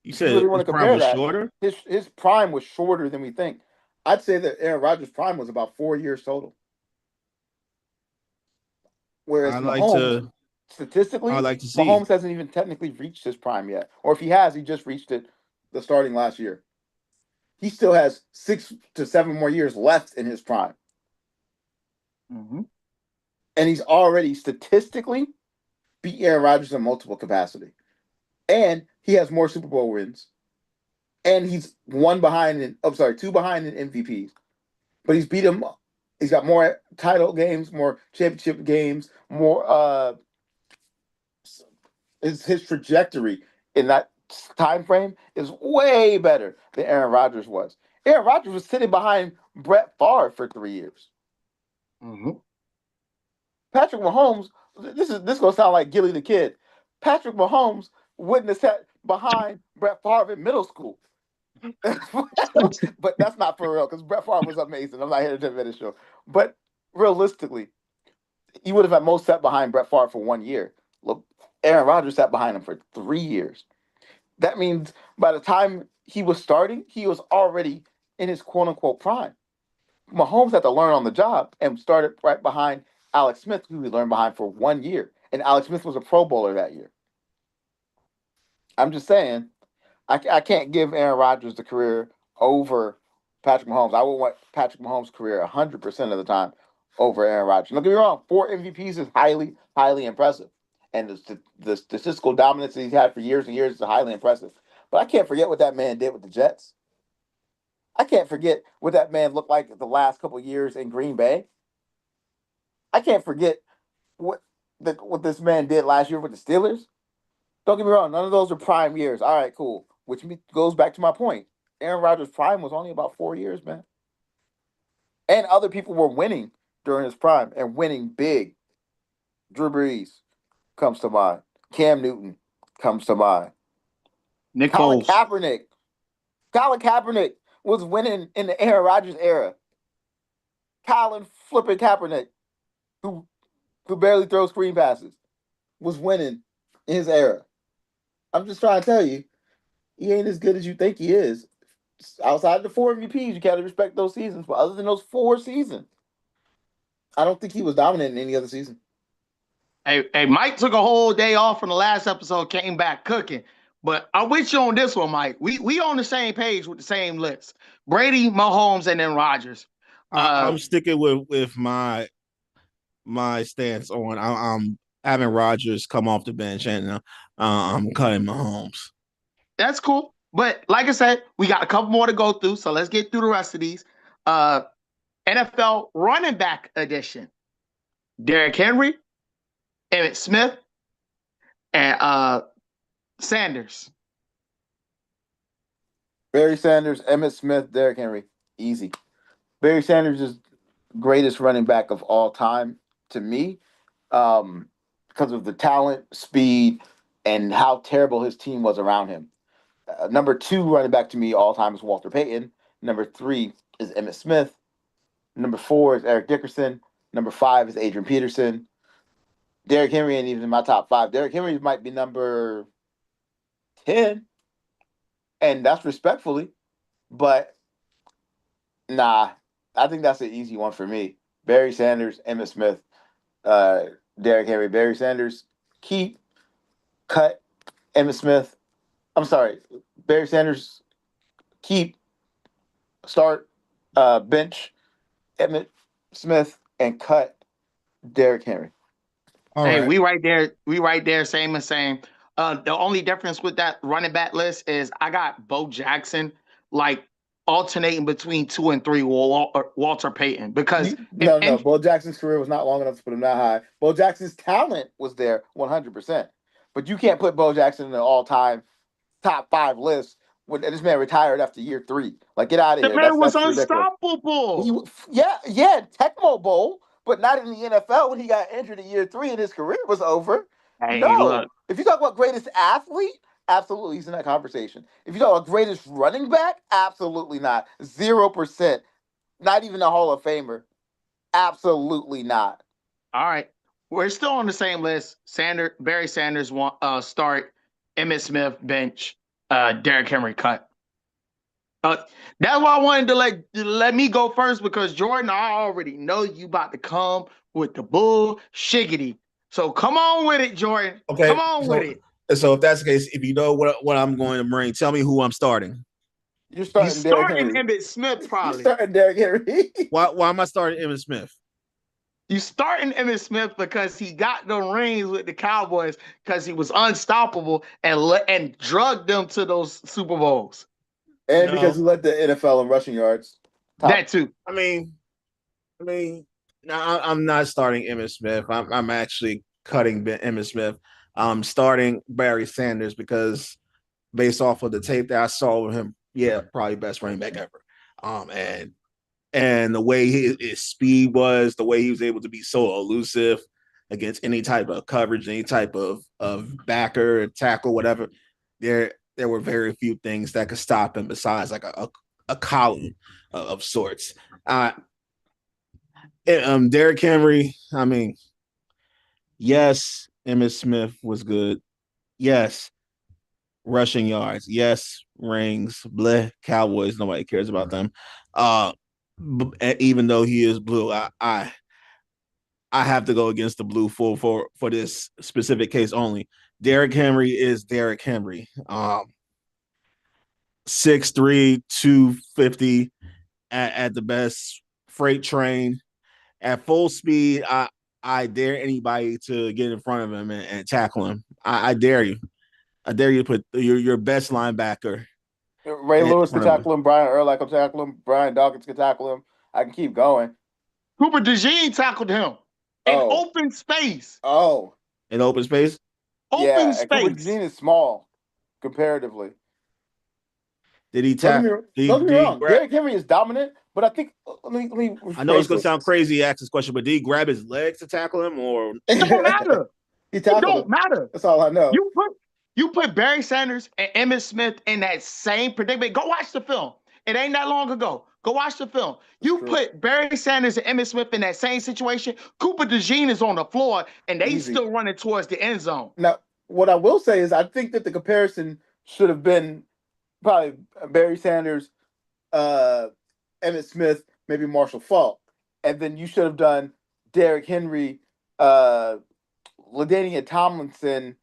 You said really want his to prime compare was that, shorter? his prime was shorter than we think. I'd say that Aaron Rodgers' prime was about 4 years total. Whereas Mahomes, statistically, I'd like to see. Mahomes hasn't even technically reached his prime yet. Or if he has, he just reached it the starting last year. He still has 6 to 7 more years left in his prime. Mm-hmm. And he's already statistically beat Aaron Rodgers in multiple capacity. And he has more Super Bowl wins. And he's 2 behind in MVPs. But he's beat him. He's got more title games, more championship games, more his trajectory in that time frame is way better than Aaron Rodgers was. Aaron Rodgers was sitting behind Brett Favre for 3 years. Mm-hmm. Patrick Mahomes, this gonna sound like Gilly the Kid. Patrick Mahomes wouldn't have sat behind Brett Favre in middle school. But that's not for real because Brett Favre was amazing. I'm not here to diminish him. But realistically, he would have at most sat behind Brett Favre for 1 year. Look, Aaron Rodgers sat behind him for 3 years. That means by the time he was starting, he was already in his quote unquote prime. Mahomes had to learn on the job and started right behind Alex Smith, who he learned behind for 1 year. And Alex Smith was a Pro Bowler that year. I'm just saying, I can't give Aaron Rodgers the career over Patrick Mahomes. I would want Patrick Mahomes' career 100% of the time over Aaron Rodgers. Don't get me wrong, 4 MVPs is highly, highly impressive. And the statistical dominance that he's had for years and years is highly impressive. But I can't forget what that man did with the Jets. I can't forget what that man looked like the last couple of years in Green Bay. I can't forget what what this man did last year with the Steelers. Don't get me wrong, none of those are prime years. All right, cool. Which goes back to my point. Aaron Rodgers' prime was only about 4 years, man. And other people were winning during his prime and winning big. Drew Brees comes to mind. Cam Newton comes to mind. Nick Colin Foles. Kaepernick. Colin Kaepernick was winning in the Aaron Rodgers era. Colin flipping Kaepernick, who barely throws screen passes, was winning in his era. I'm just trying to tell you, he ain't as good as you think he is. Outside the 4 MVPs, you gotta respect those seasons. But other than those 4 seasons, I don't think he was dominant in any other season. Hey, Mike took a whole day off from the last episode, came back cooking. But I'm with you on this one, Mike. We on the same page with the same list. Brady, Mahomes, and then Rodgers. I'm sticking with my stance on I'm having Rodgers come off the bench, and I'm cutting Mahomes. That's cool. But like I said, we got a couple more to go through. So let's get through the rest of these. NFL running back edition. Derrick Henry, Emmitt Smith, and Sanders. Barry Sanders, Emmitt Smith, Derrick Henry. Easy. Barry Sanders is greatest running back of all time to me, because of the talent, speed, and how terrible his team was around him. Number 2 running back to me all time is Walter Payton. Number 3 is Emmitt Smith. Number 4 is Eric Dickerson. Number 5 is Adrian Peterson. Derrick Henry ain't even in my top 5. Derrick Henry might be number 10, and that's respectfully, but nah, I think that's an easy one for me. Barry Sanders, Emmitt Smith, Derrick Henry. Barry Sanders, keep, cut, Emmitt Smith. I'm sorry, Barry Sanders, keep, start, bench, Emmitt Smith, and cut Derrick Henry. All Hey, right. we right there, same and same. The only difference with that running back list is I got Bo Jackson like alternating between 2 and 3 Walter Payton because No. Bo Jackson's career was not long enough to put him that high. Bo Jackson's talent was there 100%. But you can't put Bo Jackson in the all-time top 5 list when this man retired after year 3. Like, get out of the here. man was That's ridiculous. unstoppable. Yeah, Tecmo Bowl, but not in the NFL when he got injured in year 3 and his career was over. Hey, No. look, If you talk about greatest athlete, absolutely he's in that conversation. If you talk about greatest running back, absolutely not. 0%. Not even a Hall of Famer. Absolutely not. all right, we're still on the same list. Barry Sanders start, Emmitt Smith bench, Derrick Henry cut. That's why I wanted to let me go first because Jordan, I already know you about to come with the bull shiggity. So come on with it, Jordan. Okay. Come on with it. So if that's the case, if you know what I'm going to bring, tell me who I'm starting. You're starting Derrick Henry. Emmitt Smith, probably. You're starting Derrick Henry. Why am I starting Emmitt Smith? You starting Emmitt Smith because he got the rings with the Cowboys because he was unstoppable and drugged them to those Super Bowls. And because he led the NFL in rushing yards. That too. I mean, no, I'm not starting Emmitt Smith. I'm actually cutting Emmitt Smith. I'm starting Barry Sanders because based off of the tape that I saw with him, probably best running back ever. And the way his speed was, the way he was able to be so elusive against any type of coverage, any type of backer, tackle, whatever. There were very few things that could stop him besides like a column of sorts. Derrick Henry, I mean, yes, Emmitt Smith was good. Yes, rushing yards. Yes, rings. Bleh, Cowboys. Nobody cares about them. Even though he is blue, I have to go against the blue for this specific case only. Derrick Henry is Derrick Henry. 6'3", 250 at the best, freight train. At full speed, I dare anybody to get in front of him and tackle him. I dare you. I dare you to put your best linebacker. Ray Lewis can tackle him. Brian Urlacher can tackle him. Brian Dawkins can tackle him. I can keep going. Cooper DeJean tackled him. in Oh. open space. Oh. In open space. Open Yeah, and Cooper space. DeJean is small comparatively. Did he Don't tap? get don't get me Did he wrong. grab? Derrick Henry is dominant, but I think let me I know it's rephrase gonna this. sound crazy to ask this question, but did he grab his legs to tackle him, or It don't matter. He It tackled don't him. matter. That's all I know. You put Barry Sanders and Emmitt Smith in that same predicament. Go watch the film. It ain't that long ago. Go watch the film. You true. put Barry Sanders and Emmitt Smith in that same situation. Cooper DeJean is on the floor, and they Easy. still running towards the end zone. Now, what I will say is I think that the comparison should have been probably Barry Sanders, Emmitt Smith, maybe Marshall Faulk. And then you should have done Derrick Henry, LaDainian Tomlinson,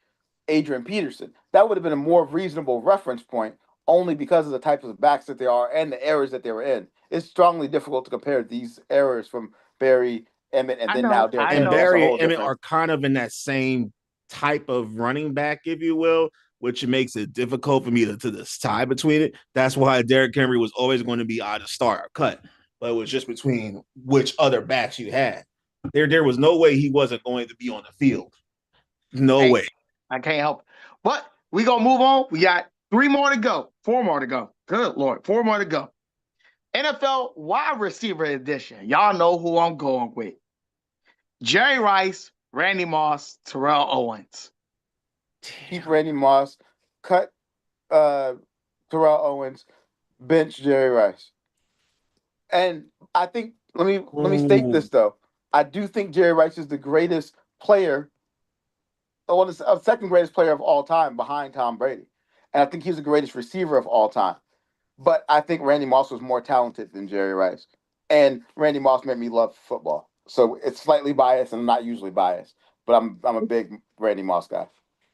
Adrian Peterson. That would have been a more reasonable reference point, only because of the types of backs that they are and the eras that they were in. It's strongly difficult to compare these eras from Barry, Emmett, and then now Derrick Henry. and Barry and Emmett are kind of in that same type of running back, if you will, which makes it difficult for me to decide between it. That's why Derrick Henry was always going to be either start or cut, but it was just between which other backs you had. There was no way he wasn't going to be on the field. No way. I can't help it. But we gonna move on. We got 4 more to go. Good Lord, 4 more to go. NFL wide receiver edition. Y'all know who I'm going with. Jerry Rice, Randy Moss, Terrell Owens. Keep Randy Moss, cut Terrell Owens, bench Jerry Rice. And I think let me state this though. I do think Jerry Rice is the greatest player, the second greatest player of all time behind Tom Brady. And I think he's the greatest receiver of all time. But I think Randy Moss was more talented than Jerry Rice. And Randy Moss made me love football. So it's slightly biased, and I'm not usually biased. But I'm a big Randy Moss guy.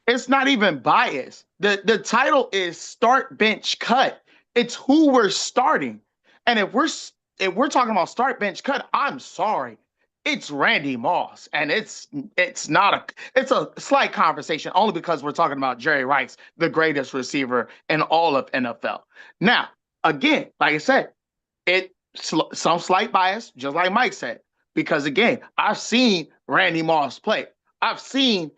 It's not even biased. The title is start, bench, cut. It's who we're starting. And if we're talking about start, bench, cut, I'm sorry. It's Randy Moss. And it's a slight conversation only because we're talking about Jerry Rice, the greatest receiver in all of NFL. Now, again, like I said, some slight bias, just like Mike said, because again, I've seen Randy Moss play. I've seen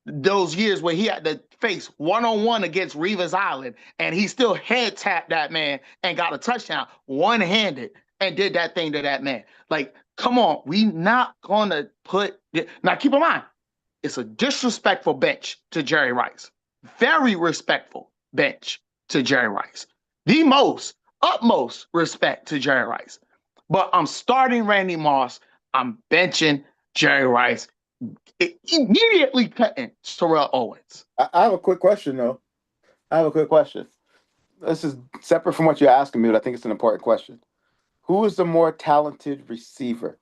those years where he had to face one-on-one against Revis Island, and he still head tapped that man and got a touchdown one-handed and did that thing to that man. Like, come on, we not gonna put now. Keep in mind, it's a disrespectful bench to Jerry Rice. Very respectful bench to Jerry Rice. The utmost respect to Jerry Rice. But I'm starting Randy Moss. I'm benching Jerry Rice. Immediately cutting Terrell Owens. I have a quick question, though. This is separate from what you're asking me, but I think it's an important question. Who is the more talented receiver?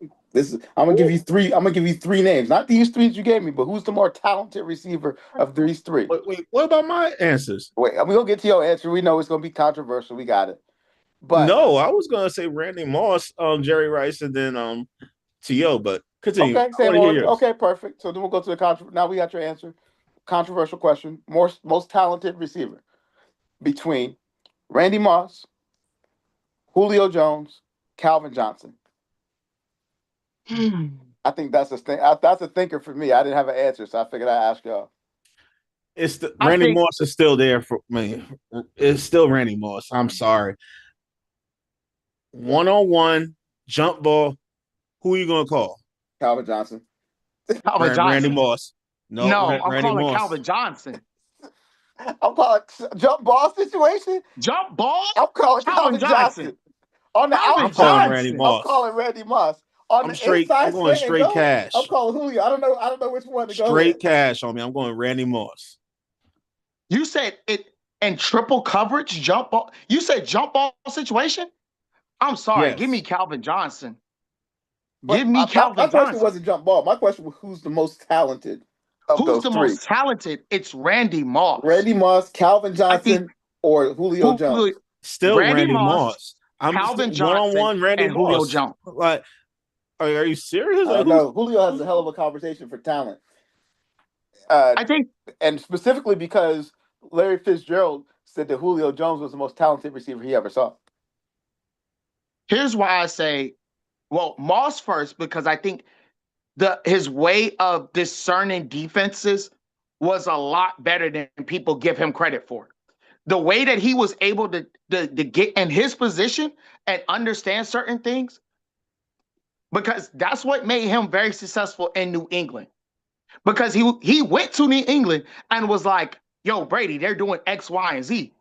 I'm gonna give you three. I'm gonna give you 3 names, not these 3 that you gave me, but who's the more talented receiver of these 3? Wait, what about my answers? Wait, we're gonna get to your answer. We know it's gonna be controversial. We got it. But no, I was gonna say Randy Moss, Jerry Rice, and then T.O., but continue. Okay, perfect. So then we'll go to the now we got your answer. Controversial question. Most talented receiver between Randy Moss, Julio Jones, Calvin Johnson. I think that's that's a thinker for me. I didn't have an answer, so I figured I'd ask y'all. Randy Moss is still there for me. It's still Randy Moss. I'm sorry. 1-on-1 jump ball. Who are you gonna call? Calvin Johnson. Randy Moss. No, I'm Randy calling Moss. Calvin Johnson. I'm calling jump ball situation. Jump ball? I'm calling Calvin Johnson. On the outside, I'm calling Randy Moss. I'm calling Randy Moss. On the inside, I'm going straight cash. I'm calling Julio. I don't know which one to go. Straight cash on me. I'm going Randy Moss. You said it and triple coverage jump ball. You said jump ball situation? I'm sorry. Yes. Give me Calvin Johnson. Calvin Johnson. My question wasn't jump ball. My question was who's the most talented of those 3? Most talented? It's Randy Moss. Randy Moss, Calvin Johnson, or Julio Jones? Still Randy Moss. I'm Calvin Johnson, one-on-one Randy and Moss. Julio Jones. Like, are you serious? No, Julio has a hell of a conversation for talent. I think, and specifically because Larry Fitzgerald said that Julio Jones was the most talented receiver he ever saw. Here's why I say, well, Moss first, because I think his way of discerning defenses was a lot better than people give him credit for. The way that he was able to get in his position and understand certain things, because that's what made him very successful in New England. Because he went to New England and was like, "Yo, Brady, they're doing X, Y, and Z,"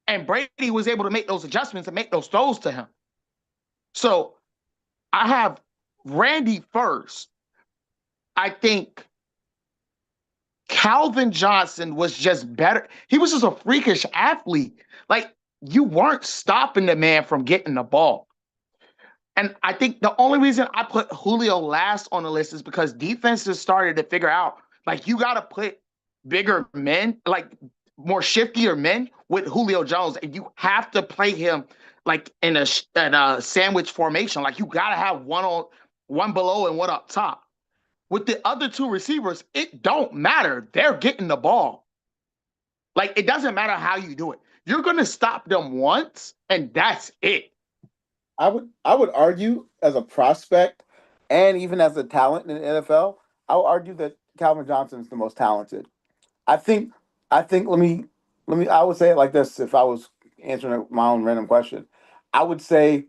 and Brady was able to make those adjustments and make those throws to him. So I have Randy first. I think Calvin Johnson was just better. He was just a freakish athlete. Like, you weren't stopping the man from getting the ball. And I think the only reason I put Julio last on the list is because defenses started to figure out, like, you got to put bigger men, like more shiftier men with Julio Jones, and you have to play him like in a sandwich formation. Like, you got to have one below and one up top. With the other two receivers, it don't matter. They're getting the ball. Like, it doesn't matter how you do it. You're going to stop them once, and that's it. I would argue as a prospect and even as a talent in the NFL, I would argue that Calvin Johnson is the most talented. I think let me I would say it like this if I was answering my own random question. I would say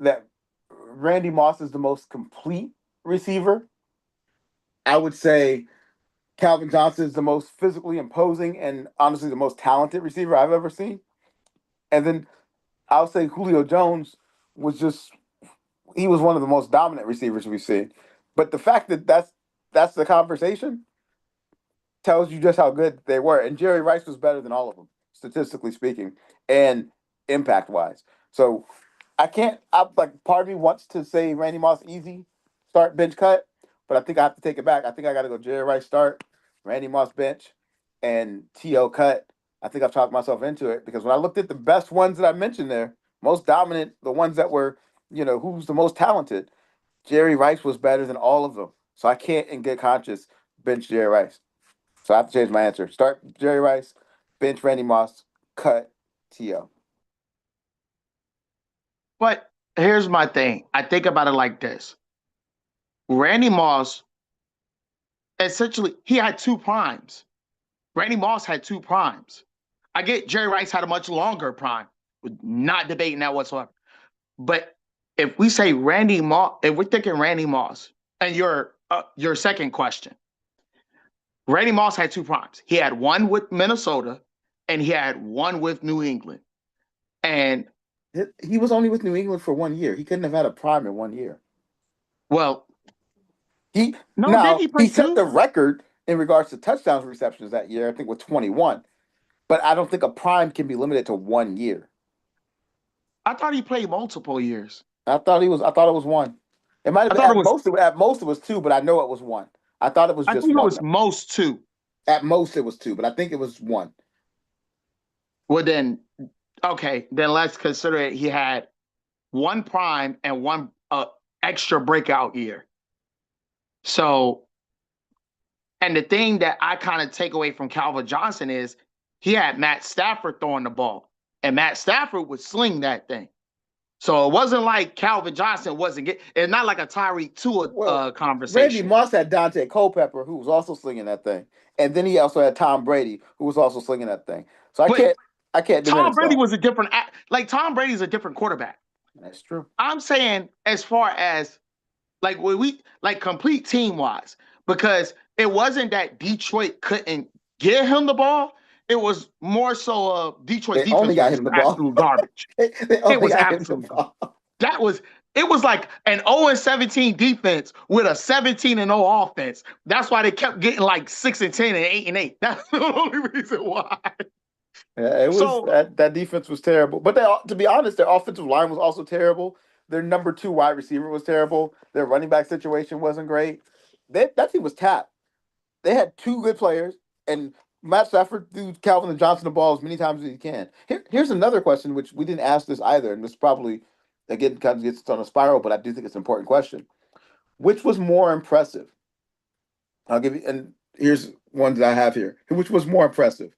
that Randy Moss is the most complete receiver. I would say Calvin Johnson is the most physically imposing and honestly the most talented receiver I've ever seen. And then I would say Julio Jones was just he was one of the most dominant receivers we've seen. But the fact that that's the conversation tells you just how good they were. And Jerry Rice was better than all of them, statistically speaking, and impact wise. So I can't. I like part of me wants to say Randy Moss easy start bench cut, but I think I have to take it back. I think I got to go Jerry Rice start, Randy Moss bench, and T.O. cut. I think I've talked myself into it because when I looked at the best ones that I mentioned there, most dominant, the ones that were, who's the most talented, Jerry Rice was better than all of them. So I can't, in good conscience, bench Jerry Rice. So I have to change my answer. Start Jerry Rice, bench Randy Moss, cut T.O. But here's my thing. I think about it like this. Randy Moss, essentially, he had two primes. Randy Moss had two primes. I get Jerry Rice had a much longer prime. Not debating that whatsoever. But if we say Randy Moss, if we're thinking Randy Moss, and your second question, Randy Moss had two primes. He had one with Minnesota, and he had one with New England. And he was only with New England for 1 year. He couldn't have had a prime in 1 year. Well, he set the record in regards to touchdowns receptions that year, I think with 21. But I don't think a prime can be limited to 1 year. I thought he played multiple years. I thought it was one. It might have been at most it was two, but I know it was one. I thought it was just one. It was most two. At most it was two, but I think it was one. Well then, okay, then let's consider it. He had one prime and one extra breakout year. So, and the thing that I kind of take away from Calvin Johnson is he had Matt Stafford throwing the ball, and Matt Stafford would sling that thing. So it wasn't like Calvin Johnson wasn't getting. It's not like a Tyreek Tua conversation. Randy Moss had Dante Culpepper, who was also slinging that thing, and then he also had Tom Brady, who was also slinging that thing. So I can't. Tom Brady was a different. Like Tom Brady's a different quarterback. That's true. I'm saying as far as like when we like complete team wise, because it wasn't that Detroit couldn't get him the ball. It was more so Detroit defense only got him the ball. Absolute garbage. It was absolute. It was like an 0-17 defense with a 17-0 offense. That's why they kept getting like 6-10 and 8-8. That's the only reason why. Yeah, it was that defense was terrible. But to be honest, their offensive line was also terrible. Their number 2 wide receiver was terrible. Their running back situation wasn't great. That team was tapped. They had 2 good players, and Matt Stafford threw Calvin Johnson the ball as many times as he can. Here's another question, which we didn't ask this either, and this probably, again, kind of gets on a spiral, but I do think it's an important question. Which was more impressive? I'll give you, and here's one that I have here. Which was more impressive?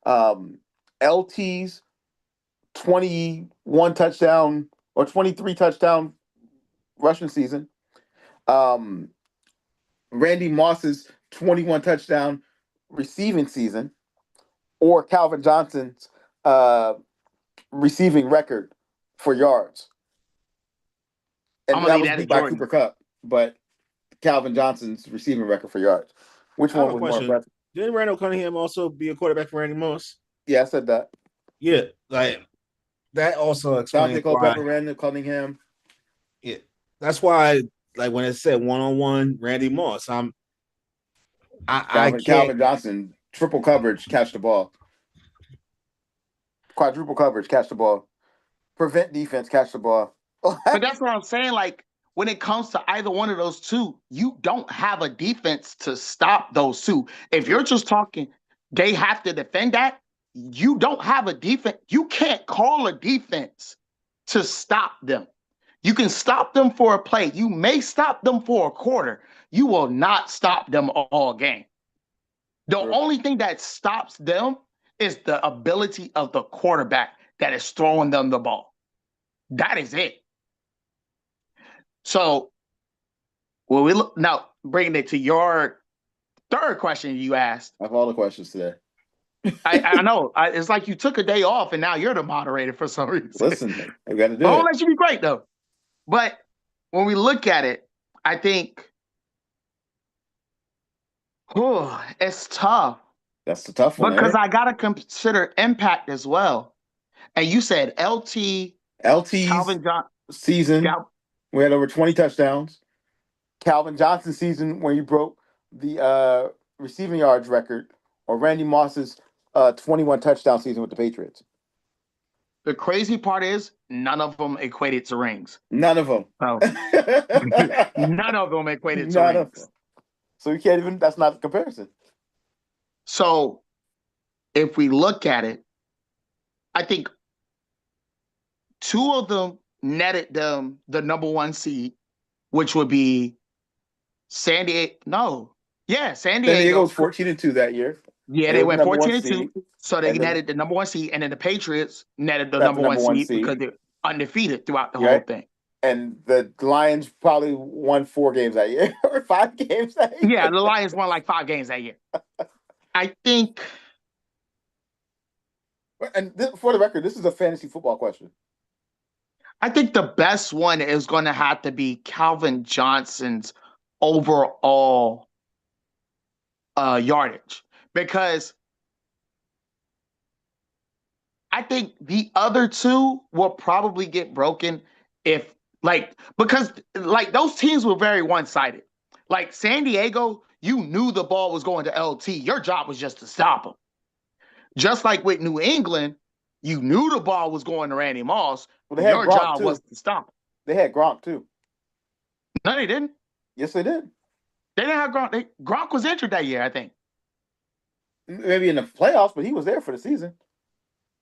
LT's 21 touchdown or 23 touchdown rushing season, Randy Moss's 21 touchdown receiving season or Calvin Johnson's receiving record for yards. And I'm gonna that leave was that beat to by Jordan. Cooper Kupp, but Calvin Johnson's receiving record for yards. Which I have one a was more question. impressive? Didn't Randall Cunningham also be a quarterback for Randy Moss? Yeah, I said that. Yeah, like that also Dante explains why. Culpepper, Randall Cunningham. Yeah, that's why. Like when it said 1-on-1, Randy Moss, I can't. Calvin Johnson, triple coverage, catch the ball. Quadruple coverage, catch the ball. Prevent defense, catch the ball. But that's what I'm saying. Like when it comes to either one of those two, you don't have a defense to stop those two. If you're just talking, they have to defend that. You don't have a defense. You can't call a defense to stop them. You can stop them for a play. You may stop them for a quarter. You will not stop them all game. The only thing that stops them is the ability of the quarterback that is throwing them the ball. That is it. So, when we look now, bringing it to your third question you asked. I have all the questions today. I know. It's like you took a day off and now you're the moderator for some reason. Listen, I got to do But I'll it. let you be great though. But when we look at it, I think, it's tough. That's the tough one. Because I gotta consider impact as well. And you said LT's Calvin Johnson season. We had over 20 touchdowns. Calvin Johnson's season where he broke the receiving yards record, or Randy Moss's 21 touchdown season with the Patriots. The crazy part is none of them equated to rings. None of them. Oh. None of them equated to rings. So you can't even, that's not the comparison. So if we look at it, I think two of them netted them the number one seed, which would be San Diego. No. Yeah, San Diego. San Diego was 14-2 that year. Yeah, they went 14-2. So they netted the number one seed, and then the Patriots netted the number one seed because they're undefeated throughout the whole thing. And the Lions probably won 4 games that year or 5 games that year. Yeah, the Lions won like 5 games that year. I think. And for the record, this is a fantasy football question. I think the best one is going to have to be Calvin Johnson's overall yardage, because I think the other two will probably get broken because those teams were very one-sided. Like San Diego, you knew the ball was going to LT. Your job was just to stop them. Just like with New England, you knew the ball was going to Randy Moss. Well, your job was to stop him. They had Gronk too. No, they didn't. Yes, they did. They didn't have Gronk. Gronk was injured that year, I think. Maybe in the playoffs, but he was there for the season.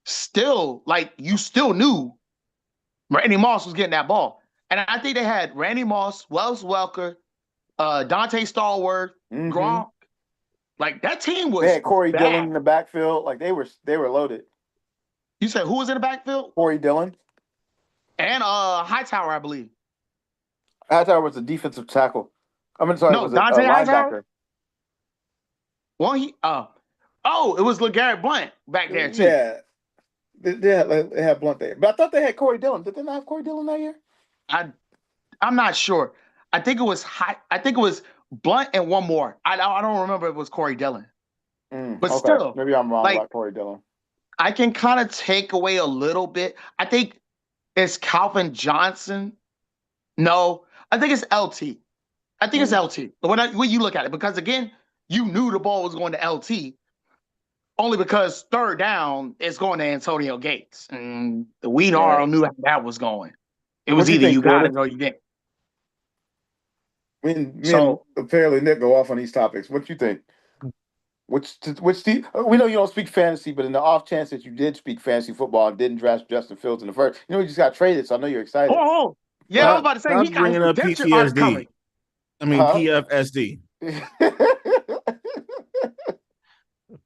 Still, you still knew Randy Moss was getting that ball. And I think they had Randy Moss, Wes Welker, Dante Stallworth, Gronk. That team was. They had Corey bad. Dillon in the backfield. They were loaded. You said who was in the backfield? Corey Dillon. And Hightower, I believe. Hightower was a defensive tackle. I'm sorry, no, it was Dante a Hightower. linebacker. Well, it was LeGarrette Blount back there too. Yeah. They had Blount there. But I thought they had Corey Dillon. Did they not have Corey Dillon that year? I'm not sure. I think it was Blount and one more. I don't remember if it was Corey Dillon. But okay. Still. Maybe I'm wrong about Corey Dillon. I can kind of take away a little bit. I think it's Calvin Johnson. No, I think it's LT. I think it's LT. When you look at it, because again, you knew the ball was going to LT. Only because third down is going to Antonio Gates. And we all knew how that was going. It was either you got it or you didn't. Me and apparently Nick go off on these topics. What do you think? Which team? We know you don't speak fantasy, but in the off chance that you did speak fantasy football and didn't draft Justin Fields in the first, he just got traded, so I know you're excited. Oh, yeah, I was about to say he got bringing up PTSD. PFSD.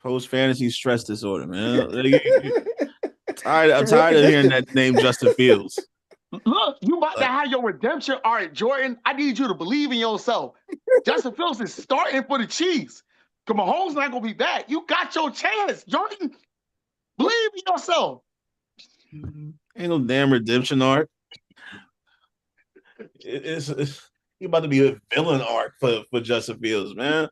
Post fantasy stress disorder, man. I'm tired of hearing that name, Justin Fields. Look, you about to have your redemption. All right, Jordan, I need you to believe in yourself. Justin Fields is starting for the Chiefs. Come on, Mahomes not gonna be back. You got your chance, Jordan. Believe in yourself. Ain't no damn redemption arc. It's you about to be a villain arc for Justin Fields, man.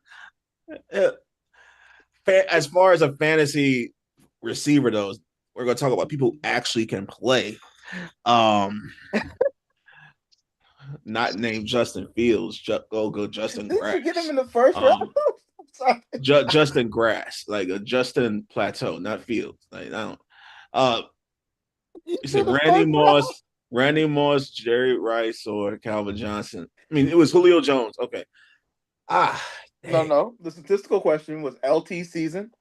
As far as a fantasy receiver though, we're gonna talk about people who actually can play. Not named Justin Fields. Go Justin Grass. Did you get him in the first round? Justin Grass, like a Justin Plateau, not Fields. Like I don't. You said Randy Moss, Jerry Rice, or Calvin Johnson. I mean, it was Julio Jones. Okay. No. The statistical question was LT season.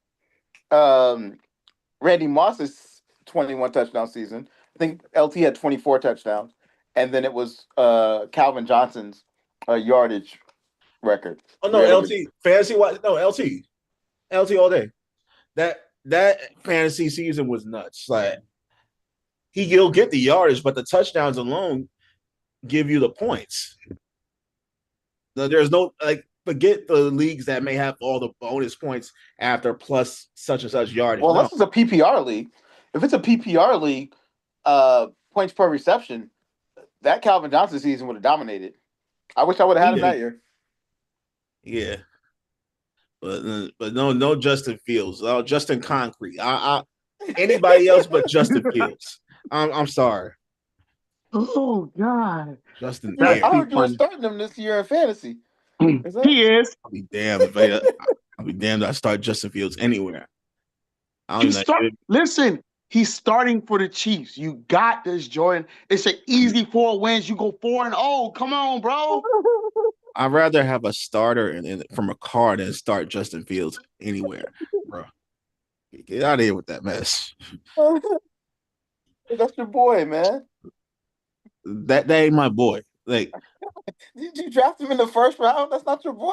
Randy Moss's 21 touchdown season. I think LT had 24 touchdowns, and then it was Calvin Johnson's yardage record. Oh no, LT fantasy wise, no LT all day. That fantasy season was nuts. Like he'll get the yardage, but the touchdowns alone give you the points. There's no forget the leagues that may have all the bonus points after plus such and such yardage. Well, this is a PPR league. If it's a PPR league, points per reception, that Calvin Johnson season would have dominated. I wish I would have had him that year. Yeah, but no Justin Fields. Justin Concrete. Anybody else but Justin Fields. I'm sorry. Oh God, Justin. I heard you were starting him this year in fantasy. He is. I'll be damned if I start Justin Fields anywhere. Listen, he's starting for the Chiefs. You got this, Jordan. It's an easy 4 wins. You go 4-0. Come on, bro. I'd rather have a starter from a car than start Justin Fields anywhere, bro. Get out of here with that mess. That's your boy, man. That ain't my boy. Like, did you draft him in the first round? That's not your boy.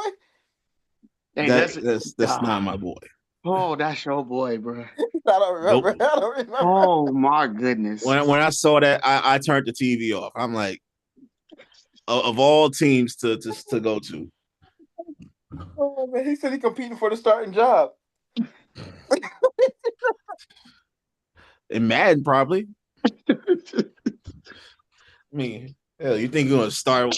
Hey, that's not my boy. Oh, that's your boy, bro. I don't remember. Nope. I don't remember. Oh my goodness. When I saw that, I turned the TV off. I'm like, of all teams to go to. Oh man, he said he's competing for the starting job. In Madden, probably. I mean, hell, you think you're gonna start on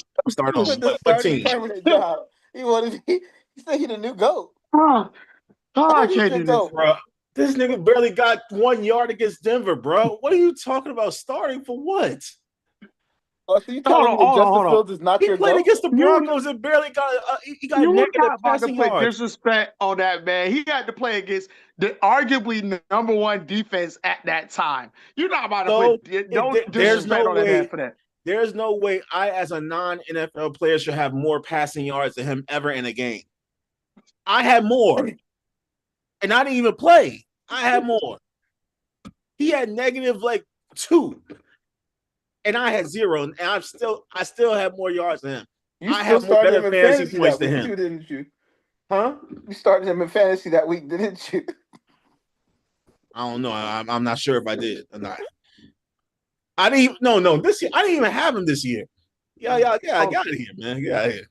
what team? Job. He said he's the new GOAT. I can't do this, bro. This nigga barely got 1 yard against Denver, bro. What are you talking about? Starting for what? Oh, so you telling me that Justin Fields is not your GOAT? He played against the Broncos and barely got he got negative passing yards. Disrespect on that, man. He had to play against the arguably #1 defense at that time. You're not about to put don't disrespect on that man for that. There's no way I, as a non-NFL player, should have more passing yards than him ever in a game. I had more. And I didn't even play. I had more. He had negative 2. And I had 0. And I still had more yards than him. I have more better fantasy points than him. Didn't you? Huh? You started him in fantasy that week, didn't you? I don't know. I'm not sure if I did or not. I didn't even no this year. I didn't even have him this year. Yeah, get out of here, man. Get out of here.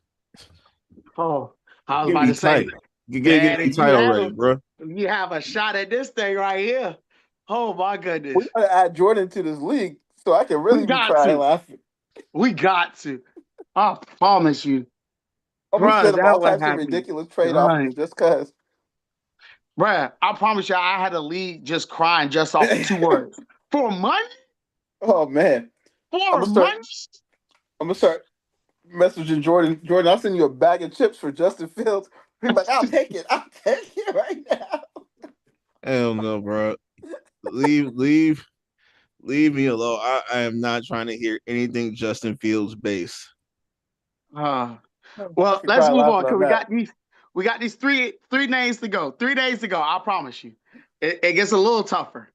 Oh, I was about to say, get the title ready, bro. You have a shot at this thing right here. Oh my goodness. We gotta add Jordan to this league so I can really be crying laughing. We got to. I promise you. I'm gonna set up all types of ridiculous trade-offs just cause. Bruh, I promise you, I had a league just crying just off 2 words. For money? Oh man. For money? I'm gonna start messaging Jordan. Jordan, I'll send you a bag of chips for Justin Fields. He's like, I'll take it. I'll take it right now. Hell no, bro. Leave me alone. I am not trying to hear anything Justin Fields based. Well, let's move on because we got these three names to go. 3 days to go. I promise you. It gets a little tougher.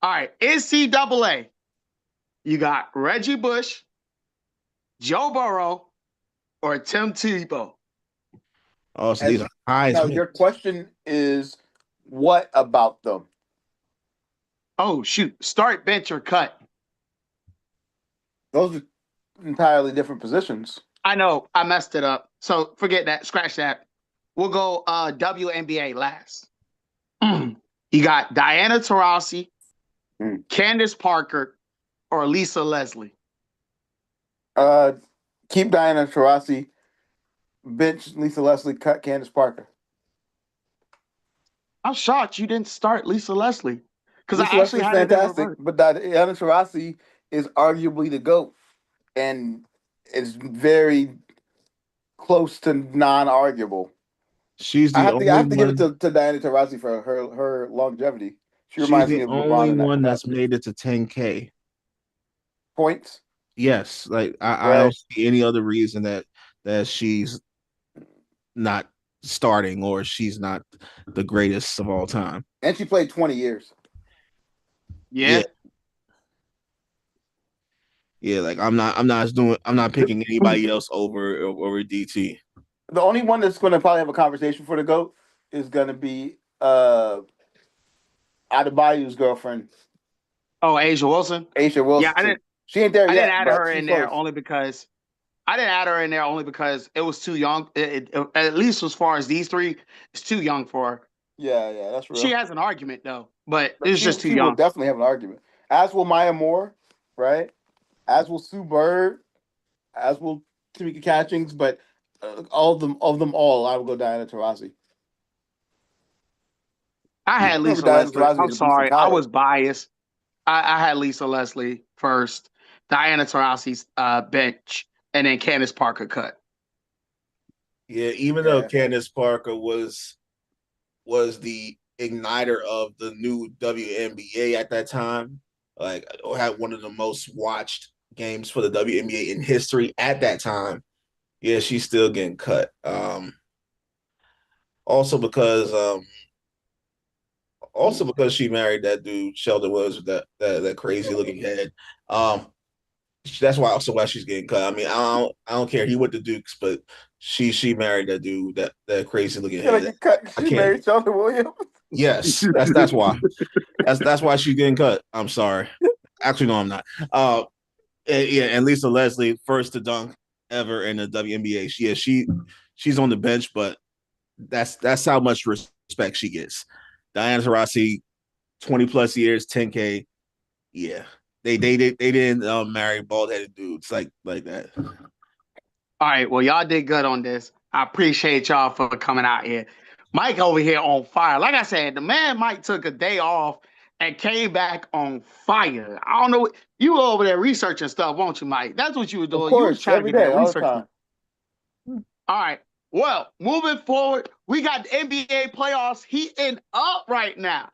All right, NCAA. You got Reggie Bush, Joe Burrow, or Tim Tebow. Oh, so these are eyes. Now, your question is, what about them? Oh, shoot. Start, bench, or cut. Those are entirely different positions. I know. I messed it up. So forget that. Scratch that. We'll go WNBA last. You got Diana Taurasi, Candace Parker, or Lisa Leslie. Keep Diana Taurasi, bench Lisa Leslie, cut Candace Parker. I'm shocked you didn't start Lisa Leslie because I Lisa actually Leslie's had it in fantastic, reverse. but Diana Taurasi is arguably the GOAT, and it's very close to non-arguable. She's I the have to only give it one. to Diana Taurasi for her longevity. She She's reminds me the of LeBron only in that one that's capacity. made it to 10K. Points. Yes, like I Right. don't see any other reason that she's not starting or she's not the greatest of all time. And she played 20 years. Yeah. Yeah, like I'm not picking anybody else over DT. The only one that's going to probably have a conversation for the GOAT is going to be Adebayo's girlfriend. Oh, A'ja Wilson. A'ja Wilson. Yeah, she ain't there I yet. didn't add her she's in there close. only because I didn't add her in there only because it was too young. At least as far as these three, it's too young for her. Yeah, that's real. She has an argument though, but it's just too She young. will definitely have an argument. As will Maya Moore, right? As will Sue Bird. As will Tamika Catchings. But all of them all, I will go Diana Taurasi. I had Lisa Leslie. I'm sorry, I was biased. I had Lisa Leslie first, Diana Taurasi's bench, and then Candace Parker cut. Yeah, even though Candace Parker was the igniter of the new WNBA at that time, like had one of the most watched games for the WNBA in history at that time. Yeah, she's still getting cut. Also because she married that dude Sheldon Williams with that crazy looking head. That's why she's getting cut. I mean, I don't care. He went to Dukes, but she married that dude that crazy looking head. She married Sheldon Williams. Yes, that's why. That's why she's getting cut. I'm sorry. Actually, no, I'm not. And Lisa Leslie, first to dunk ever in the WNBA. She's on the bench, but that's how much respect she gets. Diana Taurasi, 20 plus years, 10K. Yeah, they didn't marry bald headed dudes like that. All right, well, y'all did good on this. I appreciate y'all for coming out here. Mike over here on fire. Like I said, the man Mike took a day off and came back on fire. I don't know. You were over there researching stuff, won't you, Mike? That's what you were doing. Of course, you were trying every to get day, that all research. the time. All right. Well, moving forward, we got the NBA playoffs heating up right now.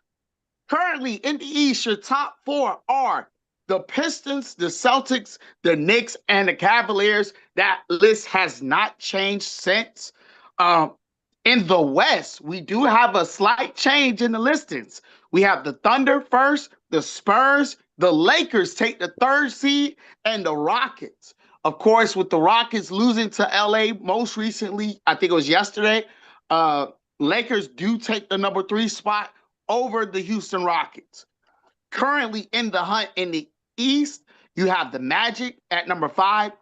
Currently in the East, your top four are the Pistons, the Celtics, the Knicks, and the Cavaliers. That list has not changed since. In the West, we do have a slight change in the listings. We have the Thunder first, the Spurs, the Lakers take the third seed, and the Rockets. Of course, with the Rockets losing to LA most recently, I think it was yesterday, Lakers do take the number 3 spot over the Houston Rockets. Currently in the hunt in the East, you have the Magic at number 5,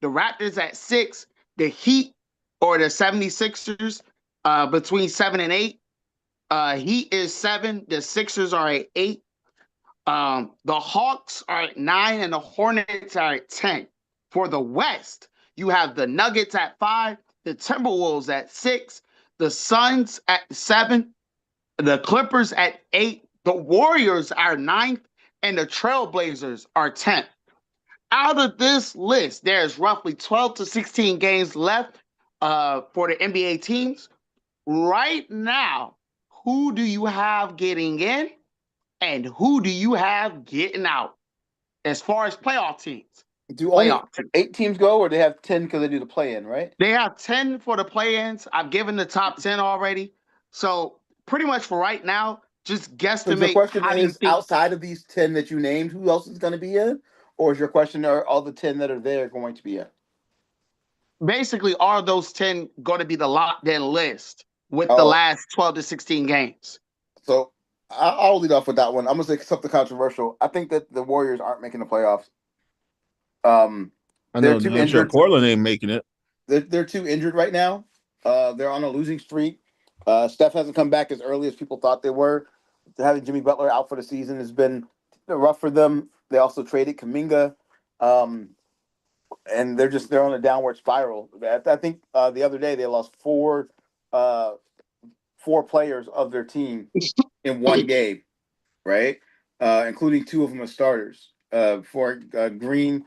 the Raptors at 6, the Heat or the 76ers between 7 and 8. Heat is 7, the Sixers are at 8. The Hawks are at 9 and the Hornets are at 10. For the West, you have the Nuggets at 5, the Timberwolves at 6, the Suns at 7, the Clippers at 8, the Warriors are 9th, and the Trailblazers are 10th. Out of this list, there's roughly 12 to 16 games left for the NBA teams. Right now, who do you have getting in and who do you have getting out as far as playoff teams? Do only 8 teams go, or they have 10 because they do the play-in, right? They have 10 for the play-ins. I've given the top 10 already. So pretty much for right now, just guesstimate. So the question is, outside of these 10 that you named, who else is going to be in? Or is your question, are all the 10 that are there going to be in? Basically, are those 10 going to be the locked-in list with the last 12 to 16 games? So I'll lead off with that one. I'm going to say something controversial. I think that the Warriors aren't making the playoffs. I know Portland ain't making it. they're too injured right now. They're on a losing streak. Steph hasn't come back as early as people thought they were. Having Jimmy Butler out for the season has been rough for them. They also traded Kaminga, and they're on a downward spiral. I think the other day they lost uh, four players of their team in one game, right? Including two of them as starters. For Green,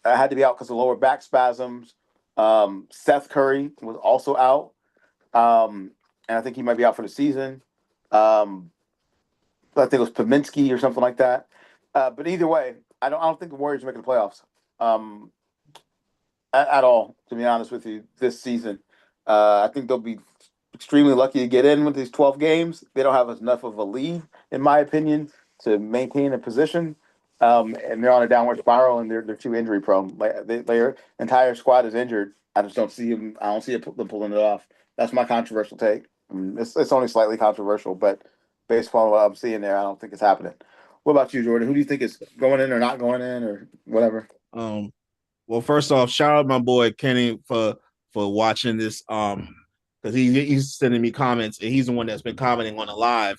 had to be out because of lower back spasms. Seth Curry was also out, and I think he might be out for the season. Um, I think it was Paminsky or something like that. But either way, I don't think the Warriors are making the playoffs um, at all. To be honest with you, this season, I think they'll be extremely lucky to get in with these 12 games. They don't have enough of a lead, in my opinion, to maintain a position. And they're on a downward spiral, and they're too injury prone. Like their entire squad is injured. I just don't see them. I don't see them pulling it off. That's my controversial take. I mean, it's only slightly controversial, but based upon what I'm seeing there, I don't think it's happening. What about you, Jordan? Who do you think is going in or not going in or whatever? Well, first off, shout out my boy Kenny for watching this. Because he's sending me comments, and he's the one that's been commenting on the live,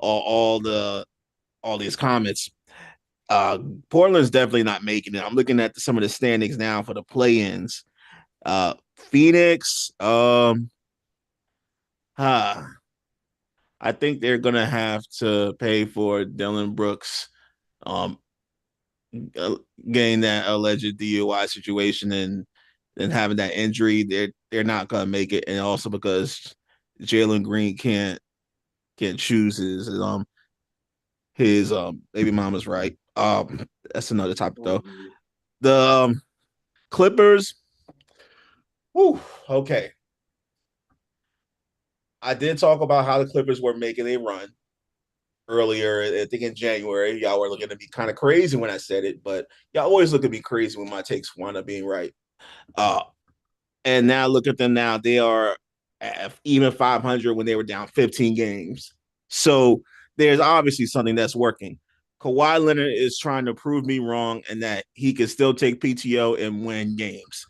all these comments. Portland's definitely not making it. I'm looking at some of the standings now for the play-ins. Phoenix, I think they're gonna have to pay for Dylan Brooks, um, getting that alleged DUI situation and having that injury. They're not gonna make it, and also because Jalen Green can't choose his baby mama's right. That's another topic though. The Clippers. Whew, okay. I did talk about how the Clippers were making a run earlier. I think in January, y'all were looking to be kind of crazy when I said it, but y'all always look at me crazy when my takes wind up being right. Uh, and now look at them now. They are at even 500 when they were down 15 games. So there's obviously something that's working. Kawhi Leonard is trying to prove me wrong and that he can still take PTO and win games.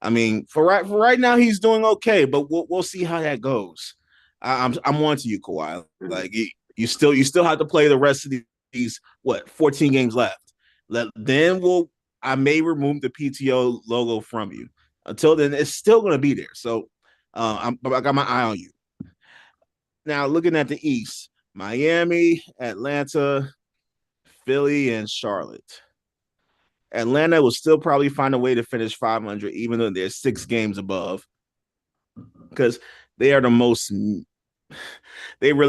I mean, for right now, he's doing okay, but we'll see how that goes. I'm on to you, Kawhi. Like you still have to play the rest of these 14 games left. Then I may remove the PTO logo from you. Until then, it's still going to be there. So I got my eye on you. Now, looking at the East, Miami, Atlanta, Philly, and Charlotte. Atlanta will still probably find a way to finish 500, even though they're 6 games above, because they really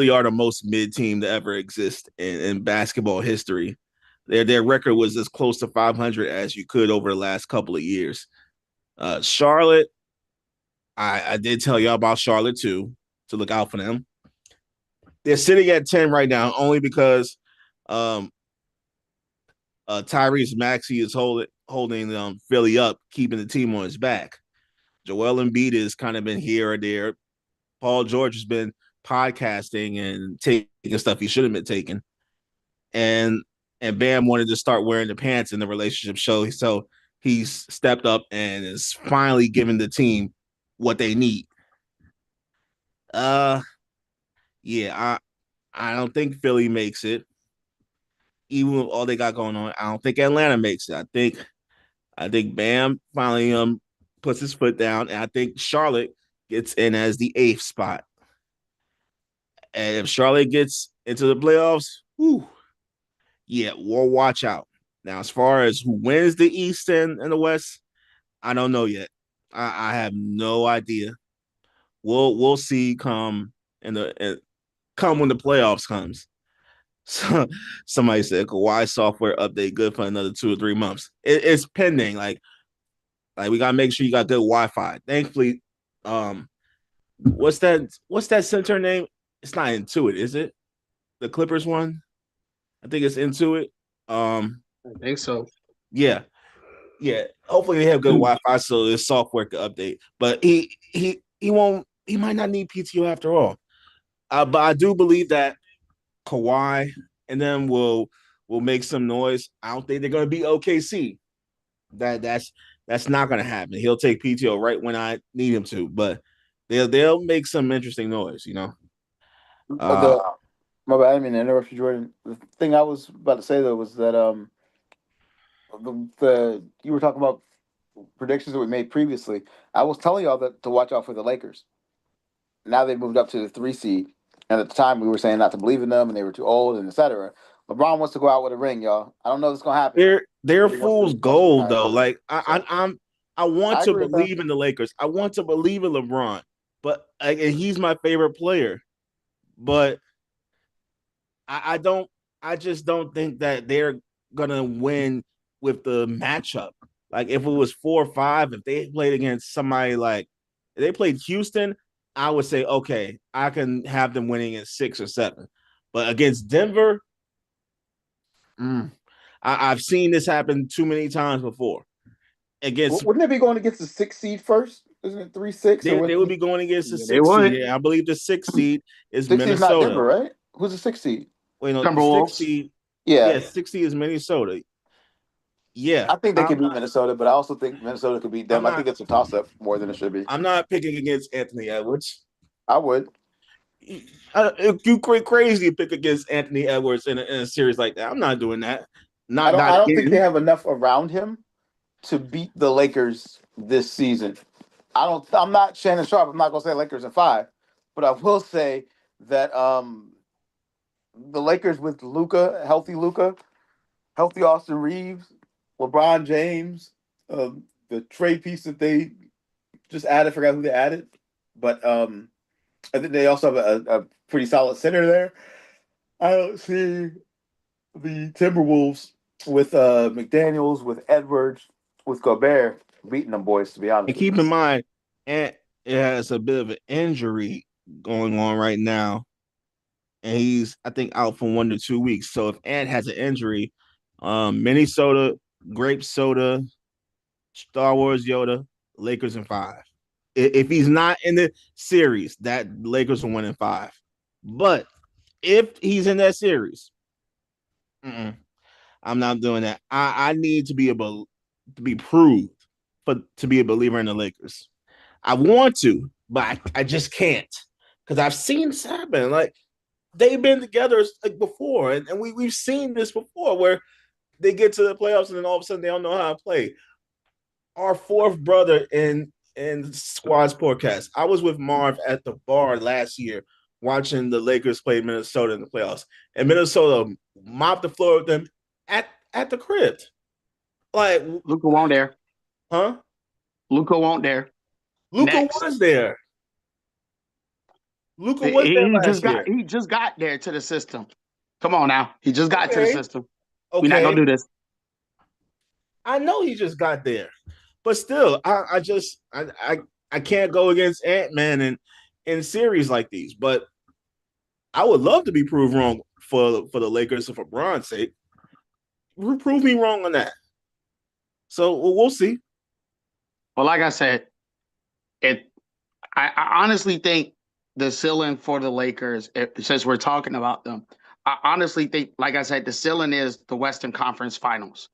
are the most mid team to ever exist in basketball history. Their record was as close to 500 as you could over the last couple of years. Charlotte, I did tell y'all about Charlotte too, to look out for them. They're sitting at 10 right now only because Tyrese Maxey is holding Philly up, keeping the team on his back. Joel Embiid has kind of been here or there. Paul George has been podcasting and taking stuff he shouldn't have been taking. And Bam wanted to start wearing the pants in the relationship show. So he's stepped up and is finally giving the team what they need. Yeah, I don't think Philly makes it. Even with all they got going on, I don't think Atlanta makes it. I think Bam finally puts his foot down, and I think Charlotte gets in as the 8th spot. And if Charlotte gets into the playoffs, yeah, we'll watch out. Now, as far as who wins the East and the West, I don't know yet. I have no idea. We'll see come when the playoffs comes. So somebody said Kawhi software update good for another 2 or 3 months. It's pending. Like we gotta make sure you got good Wi-Fi. Thankfully, what's that center name? It's not Intuit, is it? The Clippers one? I think it's Intuit. I think so. Yeah. Hopefully they have good Wi-Fi so this software can update. But he won't. He might not need PTO after all. But I do believe that Kawhi and then will make some noise. I don't think they're going to be OKC. That's not going to happen. He'll take PTO right when I need him to, but they'll make some interesting noise, you know. The my bad, I didn't mean to interrupt you, Jordan. The thing I was about to say though was that the you were talking about predictions that we made previously. I was telling y'all that to watch out for the Lakers. Now they moved up to the 3 seed, and at the time we were saying not to believe in them and they were too old and etc. LeBron wants to go out with a ring, y'all. I don't know if it's gonna happen. They're But he wants fool's to gold retire. though. Like So, I want I to agree with that. believe in the Lakers. I want to believe in LeBron, but and he's my favorite player. But I don't. I just don't think that they're gonna win with the matchup. Like if it was 4 or 5, if they played against somebody like if they played Houston, I would say okay, I can have them winning in 6 or 7. But against Denver, I've seen this happen too many times before. Against wouldn't it be going against the 6 seed first? Isn't it 3-6? they would be going against the Yeah, they 6 seed. would. I believe the 6 seed is 6 seed is not Denver, Minnesota. right? Who's the 6 seed? Wait, no, the six Timberwolves. seed. Yeah, Yeah, 6 seed is Minnesota. Yeah, I think they could beat Minnesota, but I also think Minnesota could beat I'm them. I not. think it's a toss up more than it should be. I'm not picking against Anthony Edwards. I would. You crazy to pick against Anthony Edwards in a series like that. I'm not doing that. I don't think they again. have enough around him to beat the Lakers this season. I'm not Shannon Sharp. I'm not gonna say Lakers in 5, but I will say that the Lakers with Luka, healthy Austin Reeves, LeBron James, the trade piece that they just added. Forgot who they added, but I think they also have a pretty solid center there. I don't see the Timberwolves with McDaniels, with Edwards, with Gobert beating them boys. To be honest, And keep in mind, Ant has a bit of an injury going on right now, and he's I think out for 1 to 2 weeks. So if Ant has an injury, Minnesota, Grape Soda, Star Wars Yoda, Lakers in 5. If he's not in the series, that Lakers will win in 5. But if he's in that series, I'm not doing that. I need to be able to be proved to be a believer in the Lakers. I want to, but I just can't because I've seen this happen. Like they've been together like before, and we've seen this before where they get to the playoffs and then all of a sudden they don't know how to play. Our fourth brother in Squad Sportcast. I was with Marv at the bar last year watching the Lakers play Minnesota in the playoffs, and Minnesota mopped the floor with them at the crib. Like Luka won't there. Huh? Luka won't there. Luka was there. Luka was there last year. He just got there to the system. Come on now. He just got to the system. Okay. We're not gonna do this. I know he just got there. But still, I can't go against Ant-Man in series like these. But I would love to be proved wrong for the Lakers for Bron's sake. Prove me wrong on that. So we'll see. Well, like I said, I honestly think the ceiling for the Lakers, since we're talking about them, I honestly think, like I said, the ceiling is the Western Conference Finals.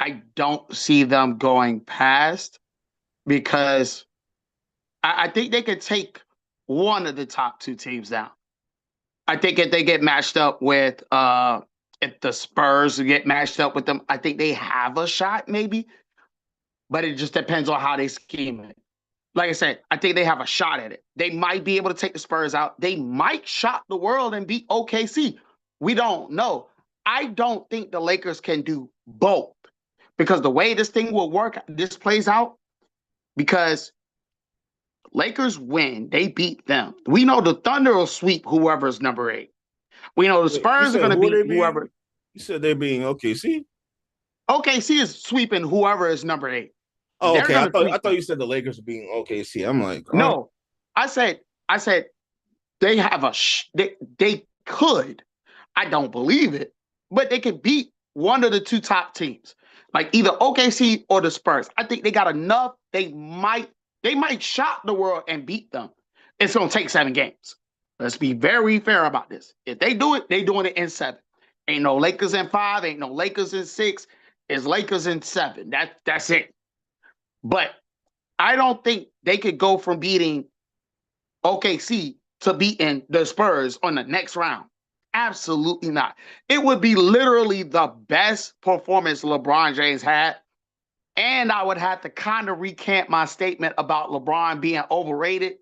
I don't see them going past because I think they could take one of the top 2 teams down. I think if they get matched up with if the Spurs get matched up with them, I think they have a shot maybe, but it just depends on how they scheme it. Like I said, I think they have a shot at it. They might be able to take the Spurs out. They might shock the world and beat OKC. We don't know. I don't think the Lakers can do both. Because the way this thing will work, this plays out, because Lakers win, they beat them. We know the Thunder will sweep whoever's number 8. We know the Spurs are going to beat whoever. You said they're being OKC? OKC is sweeping whoever is number 8. Oh, okay. I thought you said the Lakers are being OKC. I'm like, oh. No, I said they have they could. I don't believe it, but they could beat one of the 2 top teams. Like either OKC or the Spurs. I think they got enough. They might shock the world and beat them. It's going to take 7 games. Let's be very fair about this. If they do it, they doing it in 7. Ain't no Lakers in 5. Ain't no Lakers in 6. It's Lakers in 7. That's it. But I don't think they could go from beating OKC to beating the Spurs on the next round. Absolutely not. It would be literally the best performance LeBron James had. And I would have to kind of recant my statement about LeBron being overrated.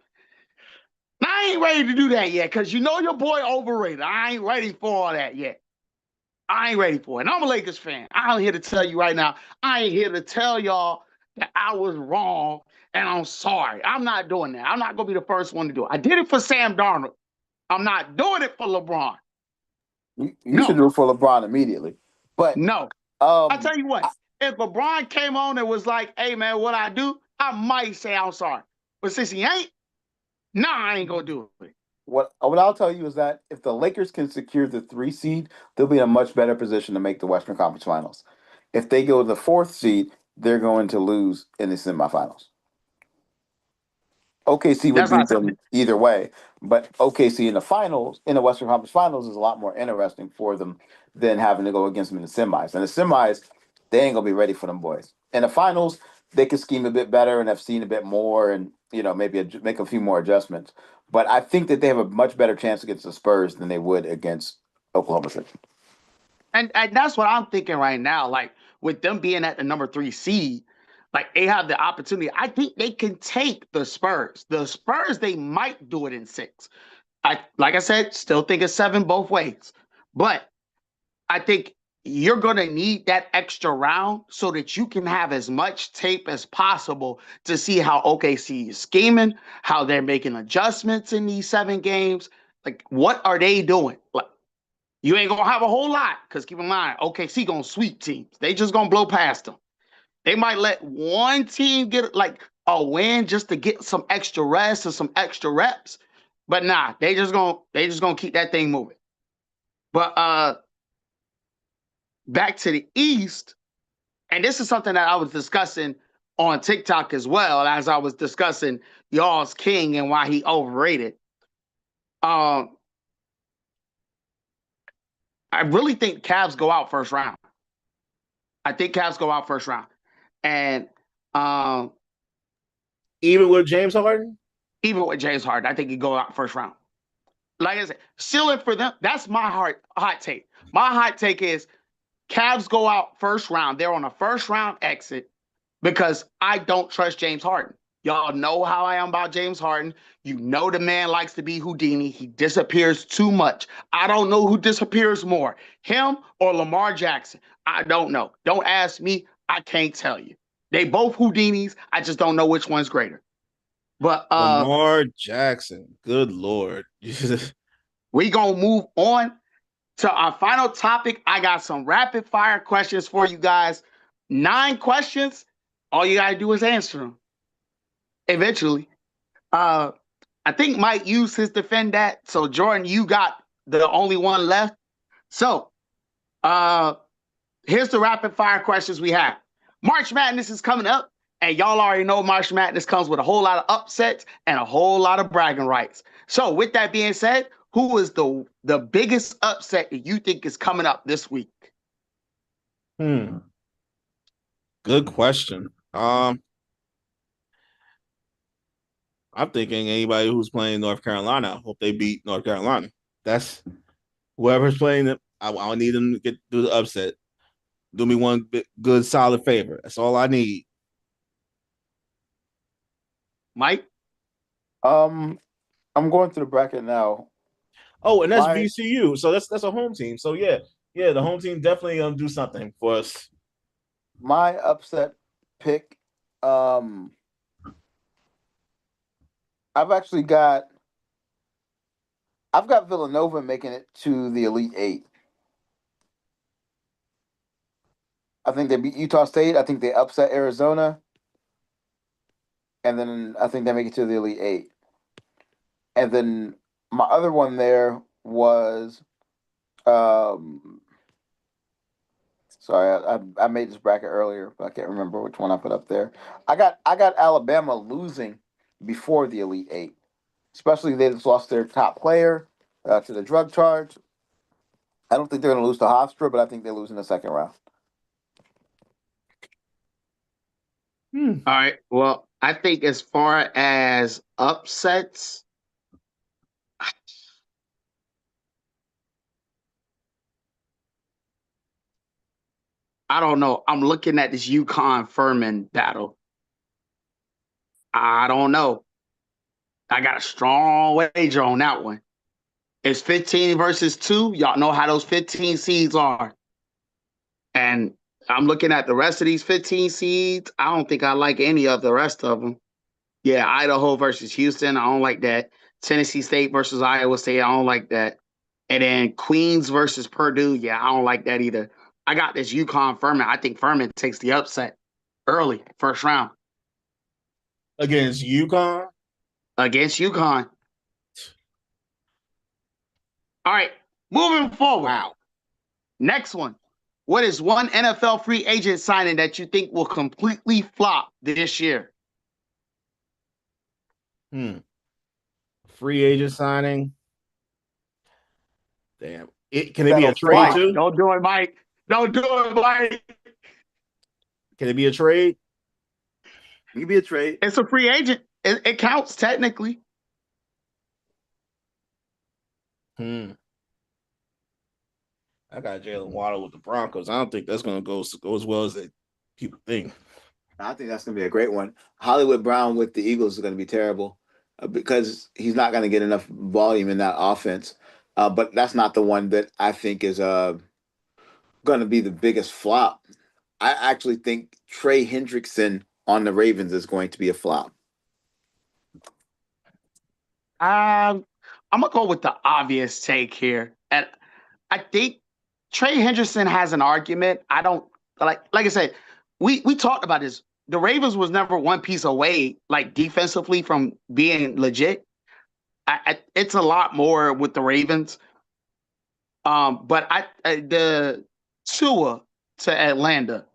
I ain't ready to do that yet because you know your boy overrated. I ain't ready for all that yet. I ain't ready for it. And I'm a Lakers fan. I'm here to tell you right now, I ain't here to tell y'all that I was wrong and I'm sorry. I'm not doing that. I'm not going to be the first one to do it. I did it for Sam Darnold. I'm not doing it for LeBron. You should do it for LeBron immediately. But no. I'll tell you what. If LeBron came on and was like, hey, man, what I do, I might say I'm sorry. But since he ain't, I ain't going to do it. What I'll tell you is that if the Lakers can secure the 3 seed, they'll be in a much better position to make the Western Conference Finals. If they go to the 4th seed, they're going to lose in the semifinals. OKC would beat them either way, but OKC in the finals, in the Western Conference Finals, is a lot more interesting for them than having to go against them in the semis. And the semis, they ain't gonna be ready for them boys. In the finals, they can scheme a bit better and have seen a bit more, and maybe make a few more adjustments. But I think that they have a much better chance against the Spurs than they would against Oklahoma City. And that's what I'm thinking right now. Like with them being at the number 3 seed, like they have the opportunity. I think they can take the Spurs. The Spurs, they might do it in 6. Like I said, still think it's 7 both ways. But I think you're going to need that extra round so that you can have as much tape as possible to see how OKC is scheming, how they're making adjustments in these 7 games. Like, what are they doing? Like, you ain't going to have a whole lot because keep in mind, OKC going to sweep teams. They just going to blow past them. They might let one team get like a win just to get some extra rest and some extra reps. But they just gonna keep that thing moving. But back to the East, and this is something that I was discussing on TikTok as well as I was discussing y'all's king and why he overrated. I really think Cavs go out first round. And even with James Harden? Even with James Harden, I think he'd go out first round. Like I said, ceiling for them, that's my hot take. My hot take is Cavs go out first round. They're on a first round exit because I don't trust James Harden. Y'all know how I am about James Harden. You know the man likes to be Houdini. He disappears too much. I don't know who disappears more, him or Lamar Jackson. I don't know. Don't ask me. I can't tell you. They both Houdinis. I just don't know which one's greater. But Lamar Jackson, good Lord. We gonna move on to our final topic. I got some rapid fire questions for you guys. 9 questions. All you gotta do is answer them. Eventually. I think Mike used his defend that. So Jordan, you got the only one left. So here's the rapid fire questions we have. March Madness is coming up. And y'all already know March Madness comes with a whole lot of upsets and a whole lot of bragging rights. So with that being said, who is the biggest upset that you think is coming up this week? Good question. I'm thinking anybody who's playing North Carolina. Hope they beat North Carolina. That's whoever's playing them. I need them to do the upset. Do me one good solid favor. That's all I need. Mike? I'm going through the bracket now. Oh, and that's VCU. So that's a home team. So yeah, the home team definitely do something for us. My upset pick, I've got Villanova making it to the Elite 8. I think they beat Utah State. I think they upset Arizona. And then I think they make it to the Elite 8. And then my other one there was, sorry, I made this bracket earlier, but I can't remember which one I put up there. I got Alabama losing before the Elite 8, especially they just lost their top player to the drug charge. I don't think they're going to lose to Hofstra, but I think they lose in the second round. All right. Well, I think as far as upsets, I don't know. I'm looking at this UConn Furman battle. I don't know. I got a strong wager on that one. It's 15 versus 2. Y'all know how those 15 seeds are. And I'm looking at the rest of these 15 seeds. I don't think I like any of the rest of them. Yeah, Idaho versus Houston. I don't like that. Tennessee State versus Iowa State. I don't like that. And then Queens versus Purdue. Yeah, I don't like that either. I got this UConn Furman. I think Furman takes the upset early, first round Against UConn. against UConn. All right, moving forward. Wow. Next one. What is one NFL free agent signing that you think will completely flop this year? Free agent signing. Damn. Can it be a trade Mike, too? don't do it, Mike. Don't do it, Mike. Can it be a trade? It could be a trade. It's a free agent. It counts technically. I got Jalen Waddle with the Broncos. I don't think that's going to go as well as people think. I think that's going to be a great one. Hollywood Brown with the Eagles is going to be terrible because he's not going to get enough volume in that offense. But that's not the one that I think is going to be the biggest flop. I actually think Trey Hendrickson on the Ravens is going to be a flop. I'm gonna go with the obvious take here, and I think Trey Hendrickson has an argument. I don't like I said, we talked about this. The Ravens was never one piece away, like defensively, from being legit. It's a lot more with the Ravens. But the Tua to Atlanta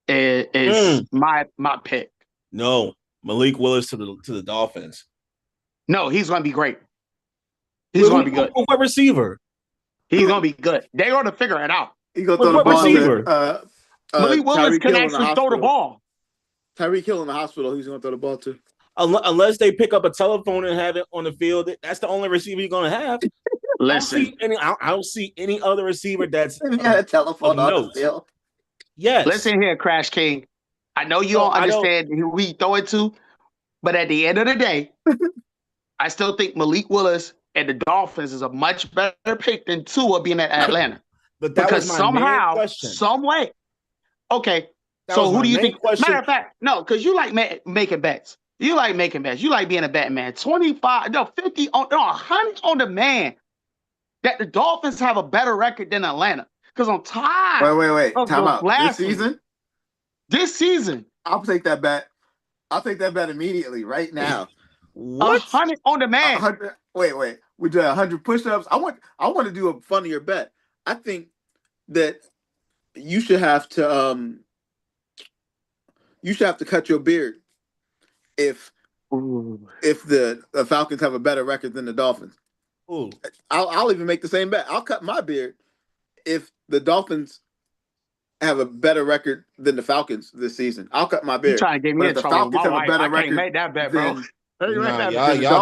is my pick. No, Malik Willis to the Dolphins. No, he's going to be great. He's going to be good. What receiver? He's going to be good. They're going to figure it out. He's going to throw the ball. Receiver? Malik Willis can actually throw the ball. Tyreek Hill in the hospital. He's going to throw the ball too. Unless they pick up a telephone and have it on the field, that's the only receiver you're going to have. Listen, I don't see any other receiver that's a telephone on the field. Yes. Listen here, Crash King. I know you don't understand who we throw it to, but at the end of the day, I still think Malik Willis and the Dolphins is a much better pick than Tua being at Atlanta. But that because was my main question. Some way. Okay. So who do you think? Question. Matter of fact, no, because you like making bets. You like making bets. You like being a bet man. 25, no, 50, 100 on the man that the Dolphins have a better record than Atlanta. Because I'm tired. Wait. Time out. This season? I'll take that bet. I'll take that bet immediately, right now. 100 on the man. 100. Wait. We do 100 push-ups. I want to do a funnier bet. I think that you should have to cut your beard if the Falcons have a better record than the Dolphins. Ooh. I'll even make the same bet. I'll cut my beard if the Dolphins have a better record than the Falcons this season. I'll cut my beard. You trying to get me in trouble? My wife, I can't make that bet, bro. Y'all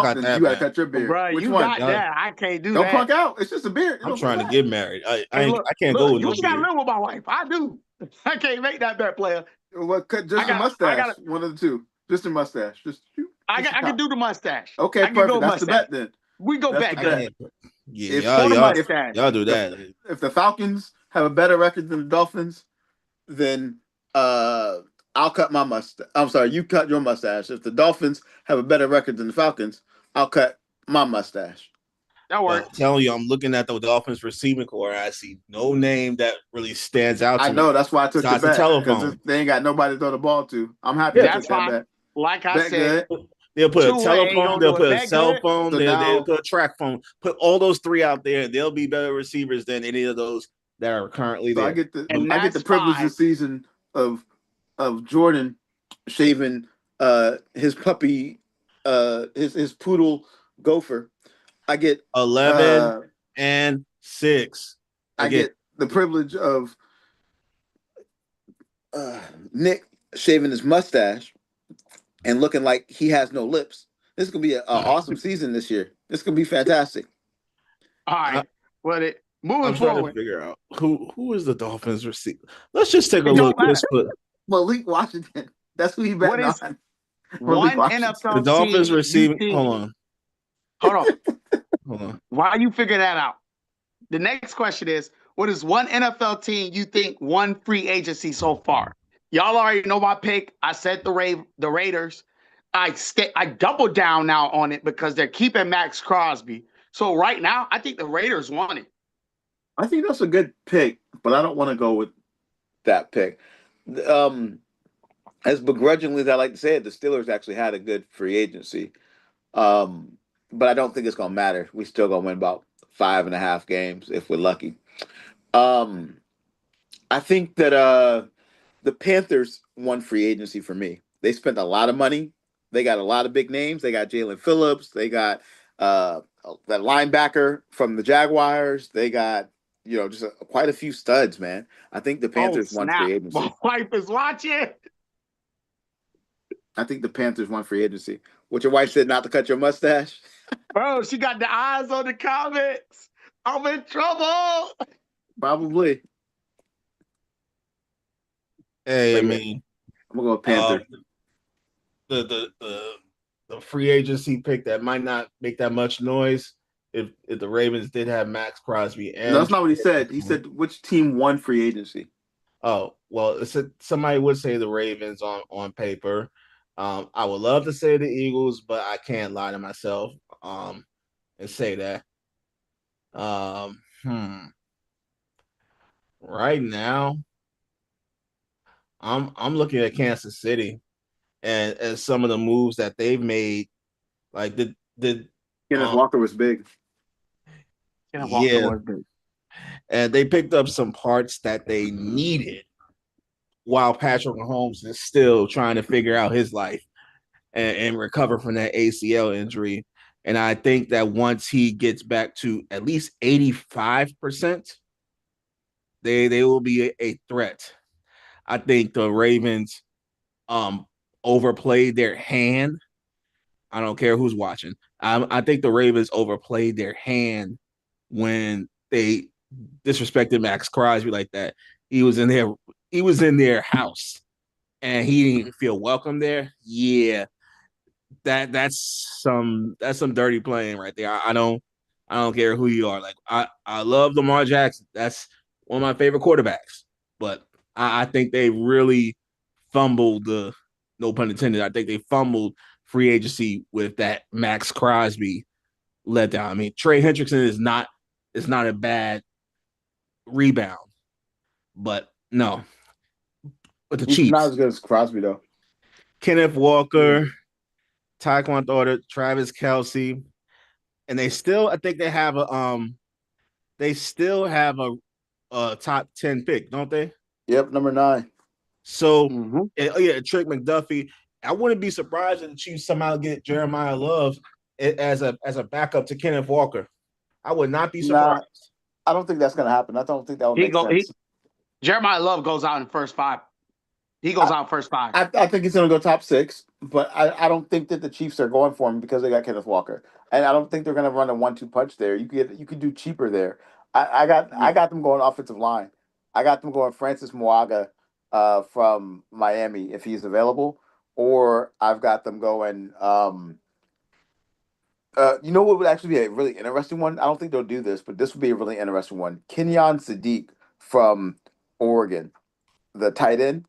got that. You gotta cut your beard. Bro, Which one? Got that. I can't do that. Don't punk out. It's just a beard. I'm trying to get married. I can't go with no beard. You gotta live with my wife. I do. I can't make that bet, player. Well, cut just a mustache. One of the two. Just a mustache. I can do the mustache. Okay, perfect. That's the bet then. We go back then. Yeah, y'all do that. If the Falcons have a better record than the Dolphins, then I'll cut my mustache. I'm sorry, you cut your mustache. If the Dolphins have a better record than the Falcons, I'll cut my mustache. That works. I'm telling you, I'm looking at the Dolphins receiving core. I see no name that really stands out to me. I know. That's why I took the bet. Telephone. They ain't got nobody to throw the ball to. I'm happy to take that bet. Like I said, they'll put a telephone, they'll put a cell phone, they'll put a track phone. Put all those three out there. They'll be better receivers than any of those that are currently there. I get the privilege this season of Jordan shaving his puppy, his poodle Gopher. I get 11 and 6. I get the privilege of Nick shaving his mustache and looking like he has no lips. This is gonna be an awesome season this year. This is gonna be fantastic. All I, right. But moving I'm trying to forward, figure out who is the Dolphins receiver. Let's just take a it look. don't matter. Let's put Malik Washington. That's who he What betting is on. Malik one Washington. the NFL Dolphins team you receiving. think? Hold Hold on. on. While you figure that out, the next question is: what is one NFL team you think won free agency so far? Y'all already know my pick. I said the Raiders. I double down now on it because they're keeping Max Crosby. So right now, I think the Raiders won it. I think that's a good pick, but I don't want to go with that pick. As begrudgingly as I like to say it, the Steelers actually had a good free agency. But I don't think it's gonna matter. We still gonna win about 5.5 games if we're lucky. Um, I think that the Panthers won free agency for me. They spent a lot of money. They got a lot of big names. They got Jalen Phillips. They got that linebacker from the Jaguars. They got just quite a few studs, man. I think the Oh Panthers won snap! free My agency. wife is watching. I think the Panthers won free agency. What your wife said not to cut your mustache. Bro, she got the eyes on the comments. I'm in trouble. Probably. Hey, I But yeah, mean, I'm gonna go with Panther. the free agency pick that might not make that much noise if the Ravens did have Max Crosby No, and that's not what he said. He said which team won free agency. oh well, somebody would say the Ravens on paper. I would love to say the Eagles, but I can't lie to myself and say that. Um, hmm. Right now, I'm looking at Kansas City and some of the moves that they've made. Like the Kenneth Walker was big. Kenneth Walker yeah, was big. and they picked up some parts that they needed while Patrick Mahomes is still trying to figure out his life and recover from that ACL injury. And I think that once he gets back to at least 85%, they will be a threat. I think the Ravens overplayed their hand. I don't care who's watching. I think the Ravens overplayed their hand when they disrespected Max Crosby like that. He was in their house and he didn't feel welcome there. Yeah, that's some dirty playing right there. I don't care who you are. Like I love Lamar Jackson. That's one of my favorite quarterbacks. But I think they really fumbled the no pun intended. I think they fumbled free agency with that Max Crosby letdown. I mean, Trey Hendrickson is not a bad rebound, but no. But the He's not Chiefs, as good as Crosby though. Kenneth Walker, Tyquan Thornton, Travis Kelce, and I think they still have a top 10 pick, don't they? Yep, number 9. So Mm-hmm. yeah, Trick McDuffie. I wouldn't be surprised if the Chiefs somehow get Jeremiah Love as a backup to Kenneth Walker. I would not be Nah, surprised. I don't think that's gonna happen. I don't think that would make sense. Jeremiah Love goes out in first 5. He goes out first 5. I think he's gonna go top 6, but I don't think that the Chiefs are going for him because they got Kenneth Walker, and I don't think they're gonna run a 1-2 punch there. You could do cheaper there. I got them going offensive line. I got them going Francis Moaga from Miami if he's available, or I've got them going. You know what would actually be a really interesting one? I don't think they'll do this, but this would be a really interesting one. Kenyon Sadiq from Oregon, the tight end.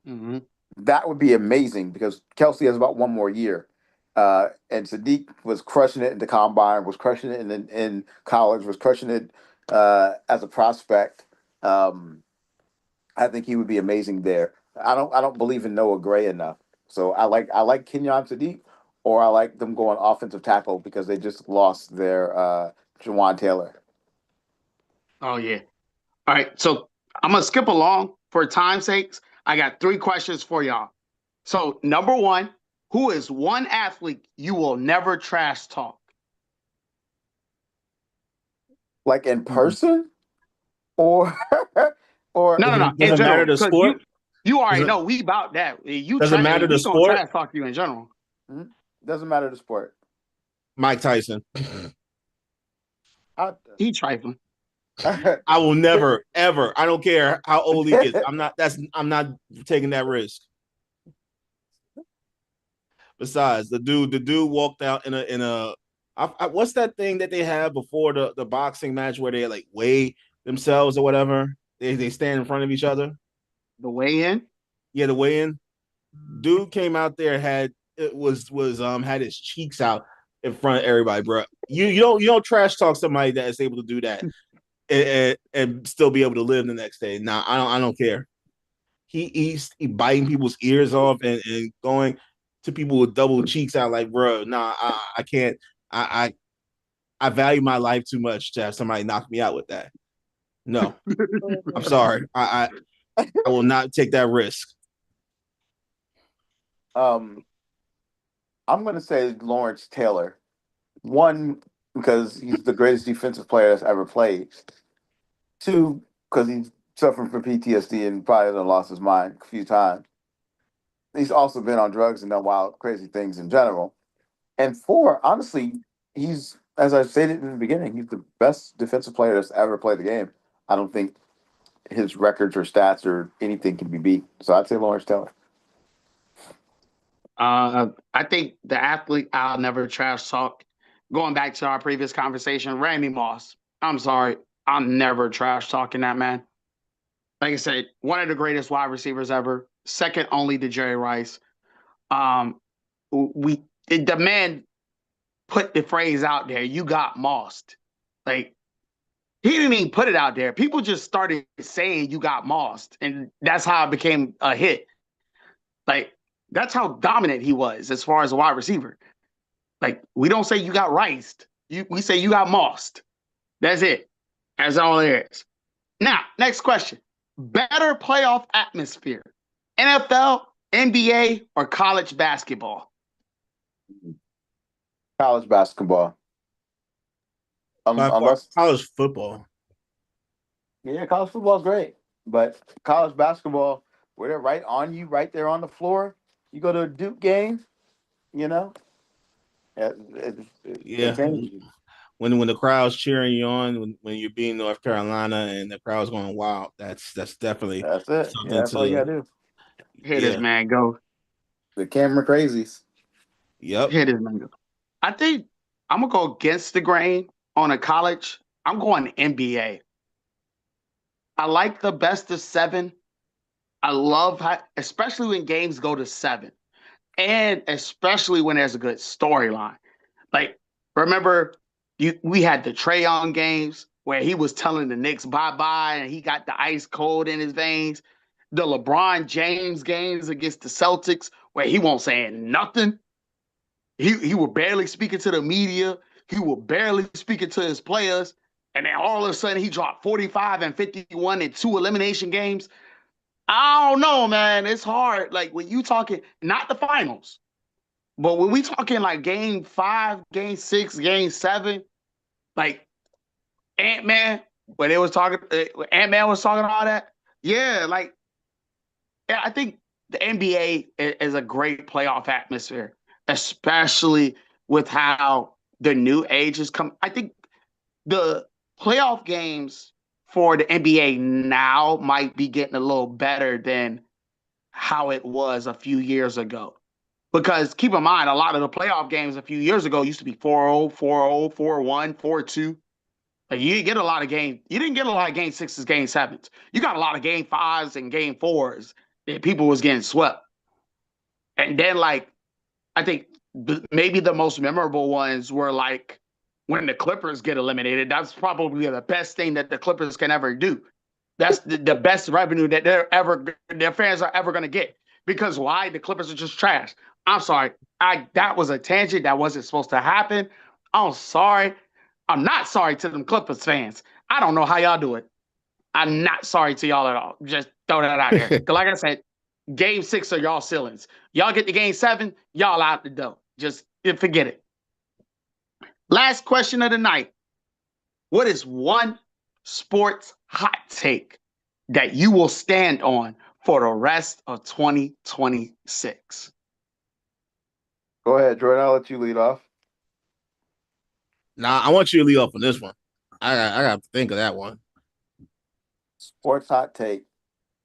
Mm-hmm. That would be amazing because Kelsey has about one more year. And Sadiq was crushing it in the combine, was crushing it in college, was crushing it as a prospect. I think he would be amazing there. I don't believe in Noah Gray enough. So I like Kenyon Sadiq, or I like them going offensive tackle because they just lost their Jawan Taylor. Oh yeah. All right. So I'm gonna skip along for time's sakes. I got 3 questions for y'all. So number 1, who is one athlete you will never trash talk? Like in person, or or No. Doesn't In matter general, the because sport. You already know we about that. You Doesn't matter the we gonna sport. trash talk you in general. Doesn't matter the sport. Mike Tyson. He trifling. I will never, ever. I don't care how old he gets. I'm not taking that risk. Besides, the dude walked out in a what's that thing that they have before the boxing match where they like weigh themselves or whatever? They stand in front of each other. The weigh-in? Yeah, the weigh-in. Dude came out there, had his cheeks out in front of everybody, bro. You don't trash talk somebody that is able to do that and still be able to live the next day. Nah, I don't care. He's biting people's ears off and going to people with double cheeks out like, bro, nah, I can't. I value my life too much to have somebody knock me out with that. No, I'm sorry. I will not take that risk. I'm gonna say Lawrence Taylor. One, because he's the greatest defensive player that's ever played. Two, because he's suffering from PTSD and probably done lost his mind a few times. He's also been on drugs and done wild, crazy things in general. And four, honestly, he's, as I stated in the beginning, he's the best defensive player that's ever played the game. I don't think his records or stats or anything can be beat. So I'd say Lawrence Taylor. I think the athlete I'll never trash talk. Going back to our previous conversation, Randy Moss. I'm sorry, I'm never trash talking that man. Like I said, one of the greatest wide receivers ever, second only to Jerry Rice. The man put the phrase out there, "You got mossed." Like, he didn't even put it out there. People just started saying "you got mossed," and that's how it became a hit. Like, that's how dominant he was as far as a wide receiver. Like, we don't say you got riced. We say you got mossed. That's it. That's all there is. Now, next question. Better playoff atmosphere, NFL, NBA, or college basketball? College basketball. Unless college football. Yeah, college football is great. But college basketball, where they're right on you, right there on the floor. You go to a Duke game, you know? Yeah. When the crowd's cheering you on, when you're beating North Carolina and the crowd's going wild, that's definitely that's it. Something that's all you gotta do. Here this man go. The camera crazies. Yep. Here this man go. I think I'm gonna go against the grain on a college. I'm going NBA. I like the best of 7. I love how, especially when games go to 7, and especially when there's a good storyline. Like, remember, we had the Trae Young games where he was telling the Knicks bye-bye and he got the ice cold in his veins. The LeBron James games against the Celtics where he won't say nothing. He was barely speaking to the media. He was barely speaking to his players. And then all of a sudden he dropped 45 and 51 in 2 elimination games. I don't know, man. It's hard. Like, when you talking, not the finals, but when we talking like game 5, game 6, game 7, like Ant-Man, when they was talking, Ant-Man was talking all that. Yeah, like, yeah, I think the NBA is a great playoff atmosphere, especially with how the new age has come. I think the playoff games for the NBA now might be getting a little better than how it was a few years ago. Because keep in mind, a lot of the playoff games a few years ago used to be 4-0, 4-0, 4-1, 4-2. Like, you didn't get a lot of game. You didn't get a lot of game 6s, game 7s. You got a lot of game 5s and game 4s that people was getting swept. And then, like, I think maybe the most memorable ones were like when the Clippers get eliminated. That's probably the best thing that the Clippers can ever do. That's the best revenue that their fans are ever going to get. Because why? The Clippers are just trash. I'm sorry. That was a tangent that wasn't supposed to happen. I'm sorry. I'm not sorry to them Clippers fans. I don't know how y'all do it. I'm not sorry to y'all at all. Just throw that out there. Because like I said, game 6 are y'all ceilings. Y'all get to game 7, y'all out the door. Just forget it. Last question of the night. What is one sports hot take that you will stand on for the rest of 2026? Go ahead, Jordan. I'll let you lead off. Now, I want you to lead off on this one. I got to think of that one. Sports hot take.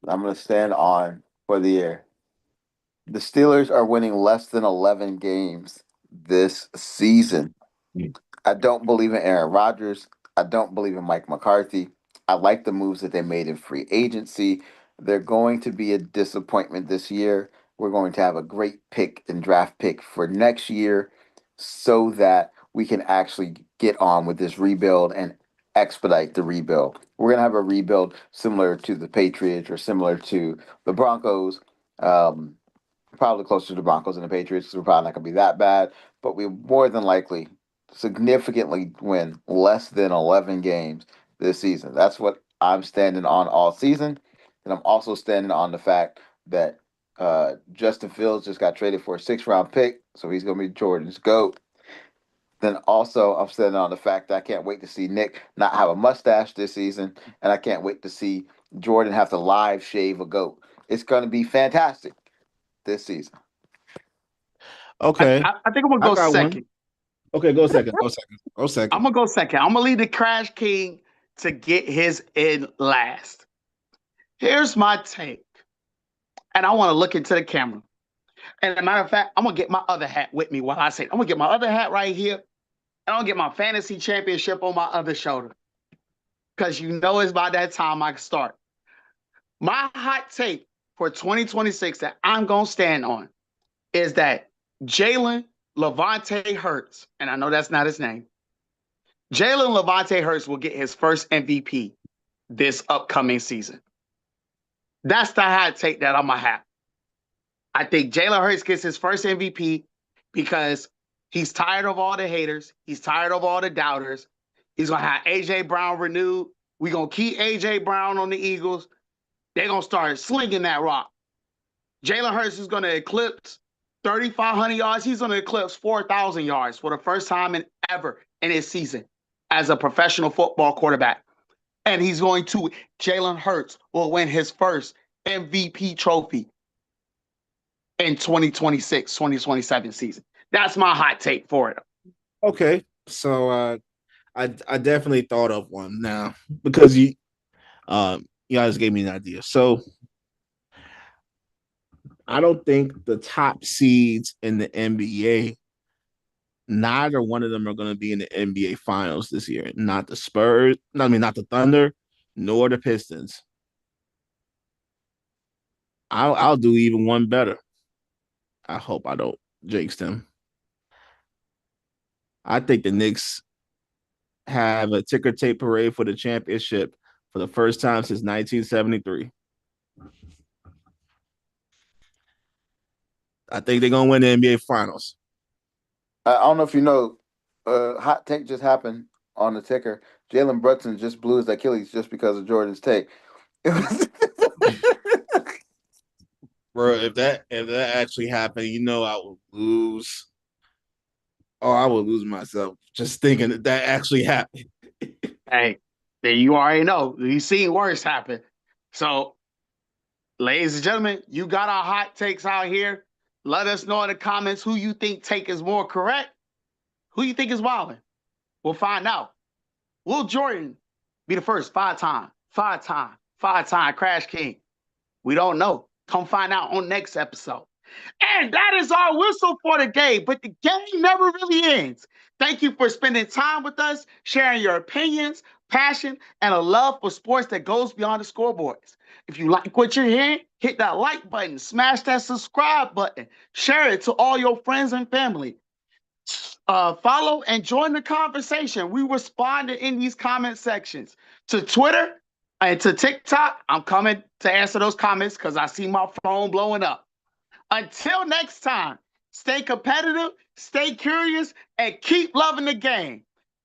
I'm going to stand on for the year. The Steelers are winning less than 11 games this season. I don't believe in Aaron Rodgers. I don't believe in Mike McCarthy. I like the moves that they made in free agency. They're going to be a disappointment this year. We're going to have a great pick and draft pick for next year so that we can actually get on with this rebuild and expedite the rebuild. We're going to have a rebuild similar to the Patriots or similar to the Broncos. Probably closer to the Broncos and the Patriots because we're probably not going to be that bad, but we more than likely significantly win less than 11 games this season. That's what I'm standing on all season. And I'm also standing on the fact that Justin Fields just got traded for a 6th-round pick, so he's going to be Jordan's GOAT. Then also, I'm standing on the fact that I can't wait to see Nick not have a mustache this season, and I can't wait to see Jordan have to live shave a GOAT. It's going to be fantastic this season. Okay. I think I'm going to go second. Okay, go second. Go second. Go second. I'm going to go second. I'm going to leave the Crash King to get his in last. Here's my take. And I want to look into the camera. And as a matter of fact, I'm going to get my other hat with me while I say it. I'm going to get my other hat right here. And I'm going to get my fantasy championship on my other shoulder. Because you know it's by that time I can start. My hot take for 2026 that I'm going to stand on is that Jalen Levante Hurts, and I know that's not his name, Jalen Levante Hurts will get his first MVP this upcoming season. That's the hot take that I'm going to have. I think Jalen Hurts gets his first MVP because he's tired of all the haters. He's tired of all the doubters. He's going to have A.J. Brown renewed. We're going to keep A.J. Brown on the Eagles. They're going to start slinging that rock. Jalen Hurts is going to eclipse 3,500 yards. He's going to eclipse 4,000 yards for the first time ever in his season as a professional football quarterback. And Jalen Hurts will win his first MVP trophy in 2026, 2027 season. That's my hot take for it. Okay. So I definitely thought of one now because you guys gave me an idea. So I don't think the top seeds in the NBA, neither one of them are going to be in the NBA finals this year. Not the Spurs, not the Thunder, nor the Pistons. I'll do even one better. I hope I don't jinx them. I think the Knicks have a ticker tape parade for the championship for the first time since 1973. I think they're going to win the NBA Finals. I don't know if you know, hot take just happened on the ticker. Jalen Brunson just blew his Achilles just because of Jordan's take. Bro, if that actually happened, I would lose. Oh, I would lose myself just thinking that actually happened. Hey, then you already know. You've seen worse happen. So, ladies and gentlemen, you got our hot takes out here. Let us know in the comments who you think take is more correct. Who you think is wilding? We'll find out. Will Jordan be the first five-time Crash King? We don't know. Come find out on next episode. And that is our whistle for the game. But the game never really ends. Thank you for spending time with us, sharing your opinions, passion, and a love for sports that goes beyond the scoreboards. If you like what you're hearing, hit that like button, smash that subscribe button, share it to all your friends and family. Follow and join the conversation. We respond in these comment sections. To Twitter and to TikTok, I'm coming to answer those comments because I see my phone blowing up. Until next time, stay competitive, stay curious, and keep loving the game.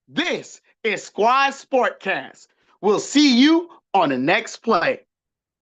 This is Squad Sportcast. We'll see you on the next play.